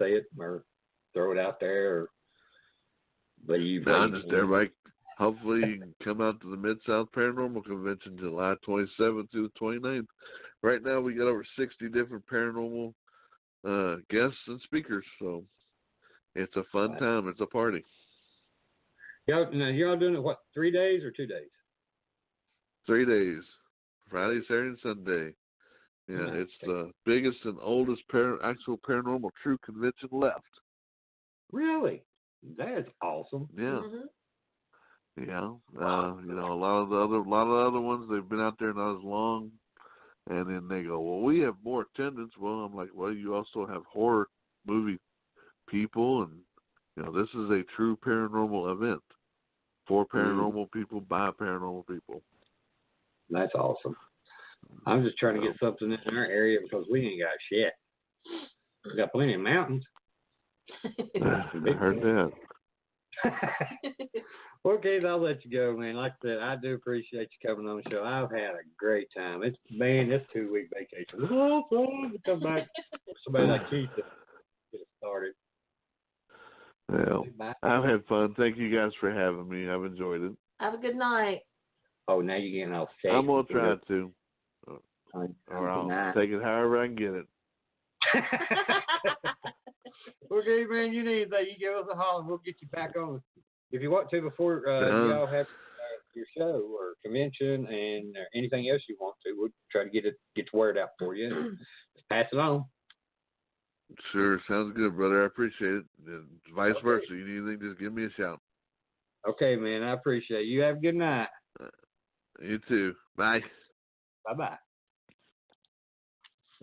say it or throw it out there, or leave. Just everybody. Hopefully, you can come out to the Mid-South Paranormal Convention July 27th through the 29th. Right now, we got over 60 different paranormal guests and speakers, so it's a fun time. It's a party. Y'all doing it, what, 3 days or 2 days? 3 days. Friday, Saturday, and Sunday. Yeah, it's the biggest and oldest actual paranormal true convention left. Really? That's awesome. Yeah. Yeah. A lot of the other ones, they've been out there not as long, and then they go, well, we have more attendance. Well, I'm like, well, you also have horror movie people, and this is a true paranormal event for paranormal people by paranormal people. That's awesome. I'm just trying to get something in our area because we ain't got shit. We got plenty of mountains. I heard that. Okay, I'll let you go, man. Like I said, I do appreciate you coming on the show. I've had a great time. This 2-week vacation. It's awesome to come back. Somebody like Keith to get it started. Well, I've had fun. Thank you guys for having me. I've enjoyed it. Have a good night. Oh, now you're getting all safe. I'm going to try to. Or I'll take it however I can get it. Okay, man, you need anything, you give us a holler. We'll get you back on. If you want to, before you all have your show or convention and anything else you want to, we'll try to get the word out for you. Just pass it on. Sure, sounds good, brother. I appreciate it. And vice versa. You need anything, just give me a shout. Okay, man, I appreciate it. You have a good night. You too. Bye. Bye-bye.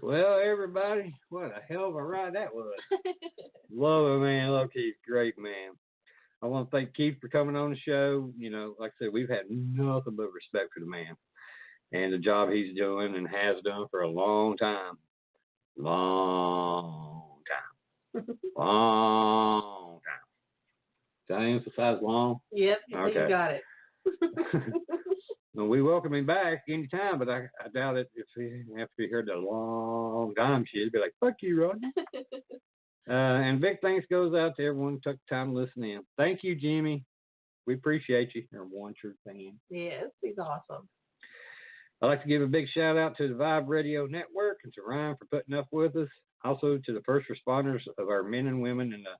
Well, everybody, what a hell of a ride that was. Love it, man. Love Keith. Great, man. I want to thank Keith for coming on the show. Like I said, we've had nothing but respect for the man and the job he's doing and has done for a long time. Long time. Long time. Did I emphasize long? Yep, okay. You got it. Well, we welcome him back anytime, but I doubt it if after he heard the long time shit, he'd be like, fuck you, Rod. And big thanks goes out to everyone who took the time to listen in. Thank you, Jimmy. We appreciate you. You're one true fan. Yes, he's awesome. I'd like to give a big shout out to the Vibe Radio Network and to Ryan for putting up with us. Also to the first responders of our men and women in the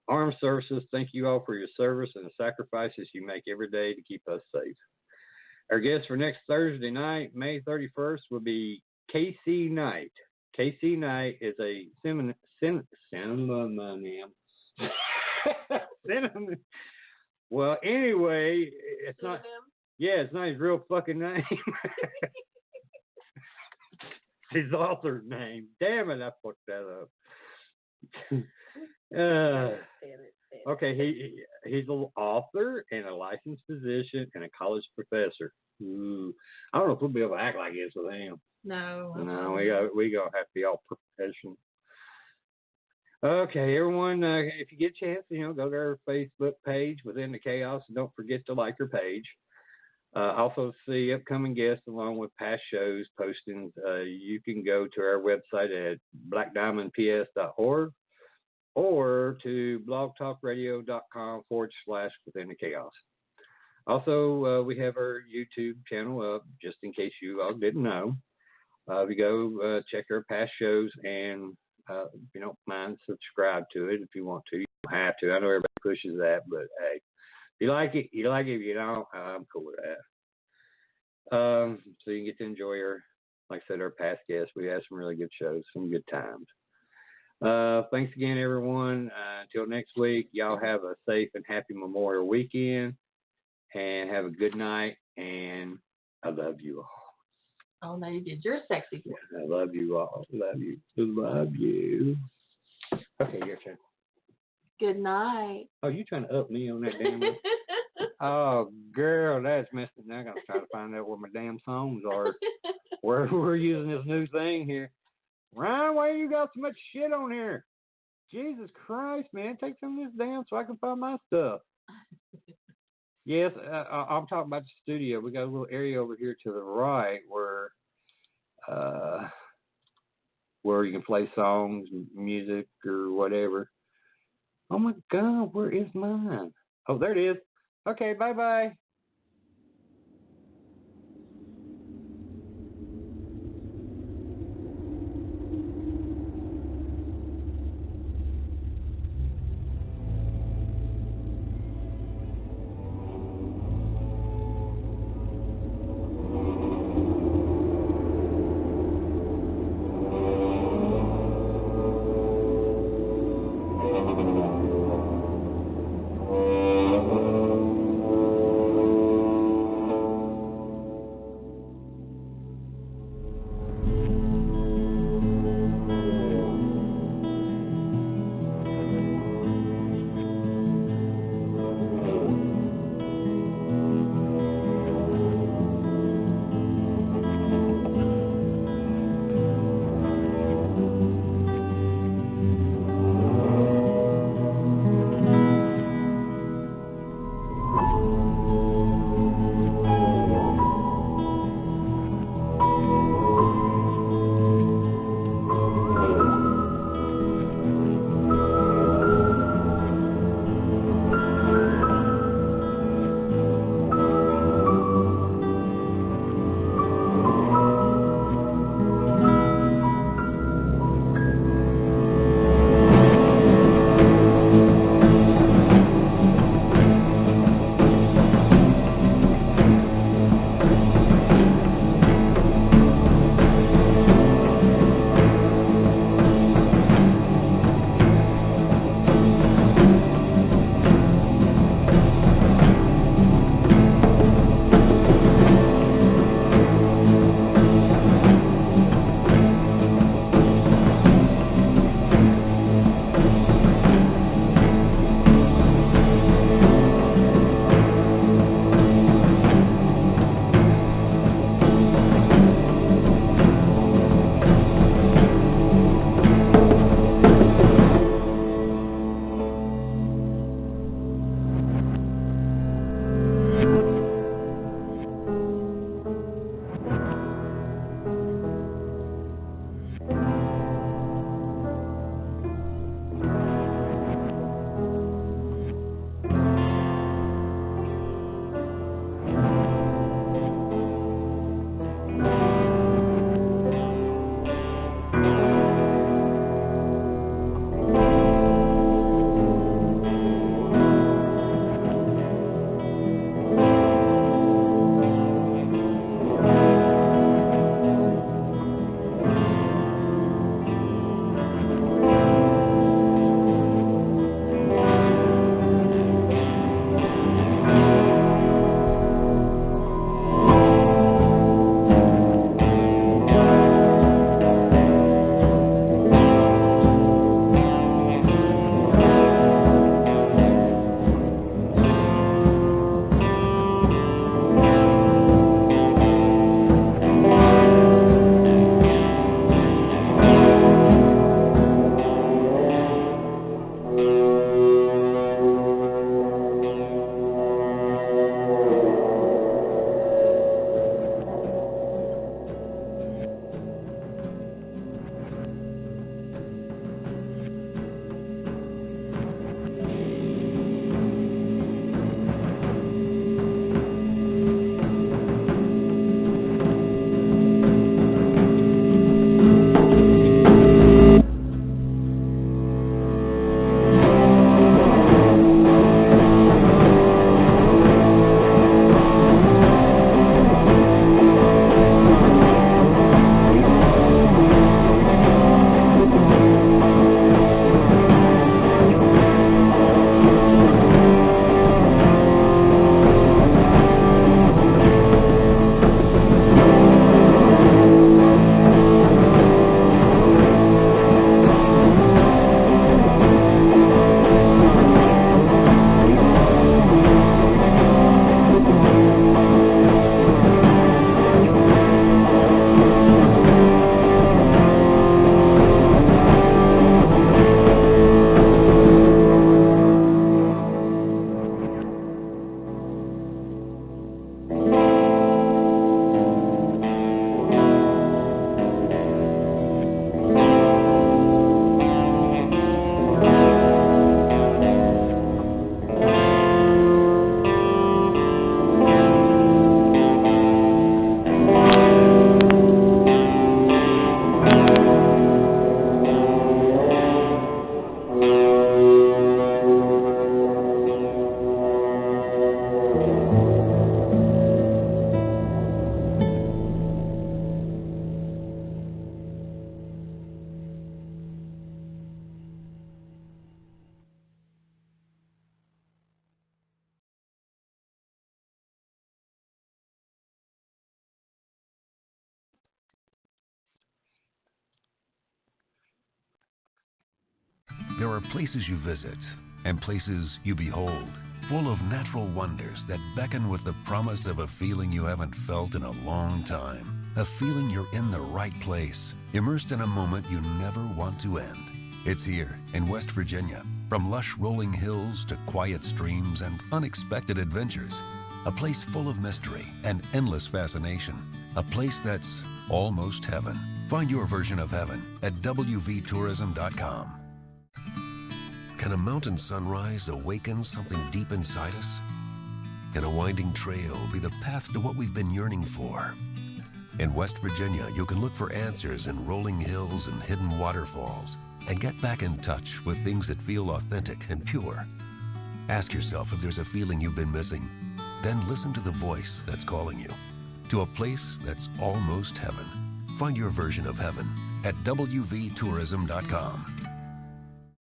armed services. Thank you all for your service and the sacrifices you make every day to keep us safe. Our guest for next Thursday night, May 31st, will be KC Knight. KC Knight is a synonym. Well, anyway, it's not. Yeah, it's not his real fucking name. It's his author's name. Damn it, I fucked that up. Okay, he's an author and a licensed physician and a college professor. Ooh, I don't know if we'll be able to act like this with him. No, we gonna have to be all professional. Okay, everyone, if you get a chance, go to our Facebook page Within the Chaos, and don't forget to like our page. Also, see upcoming guests along with past shows postings. You can go to our website at blackdiamondps.org. or to blogtalkradio.com/Within the Chaos. Also, we have our YouTube channel up, just in case you all didn't know. If you go check our past shows and if you don't mind, subscribe to it if you want to. You don't have to. I know everybody pushes that, but hey, if you like it, you like it. If you don't, I'm cool with that. So you can get to enjoy like I said, our past guests. We had some really good shows, some good times. Thanks again, everyone. Until next week, y'all have a safe and happy Memorial Weekend, and have a good night, and I love you all. Oh, no, you did. You're sexy. I love you all. Love you. Love you. Okay, your turn. Good night. Oh, you trying to up me on that damn one? Oh, girl, that's messed up. Now I got to try to find out where my damn songs are. we're using this new thing here. Ryan, why you got so much shit on here? Jesus Christ, man, take some of this down so I can find my stuff. Yes, I'm talking about the studio. We got a little area over here to the right where you can play songs, music, or whatever. Oh my God, where is mine? Oh, there it is. Okay, bye-bye. there are places you visit and places you behold, full of natural wonders that beckon with the promise of a feeling you haven't felt in a long time. A feeling you're in the right place, immersed in a moment you never want to end. It's here in West Virginia. From lush rolling hills to quiet streams and unexpected adventures. A place full of mystery and endless fascination. A place that's almost heaven. Find your version of heaven at wvtourism.com. Can a mountain sunrise awaken something deep inside us? Can a winding trail be the path to what we've been yearning for? In West Virginia, you can look for answers in rolling hills and hidden waterfalls and get back in touch with things that feel authentic and pure. Ask yourself if there's a feeling you've been missing. Then listen to the voice that's calling you to a place that's almost heaven. Find your version of heaven at wvtourism.com.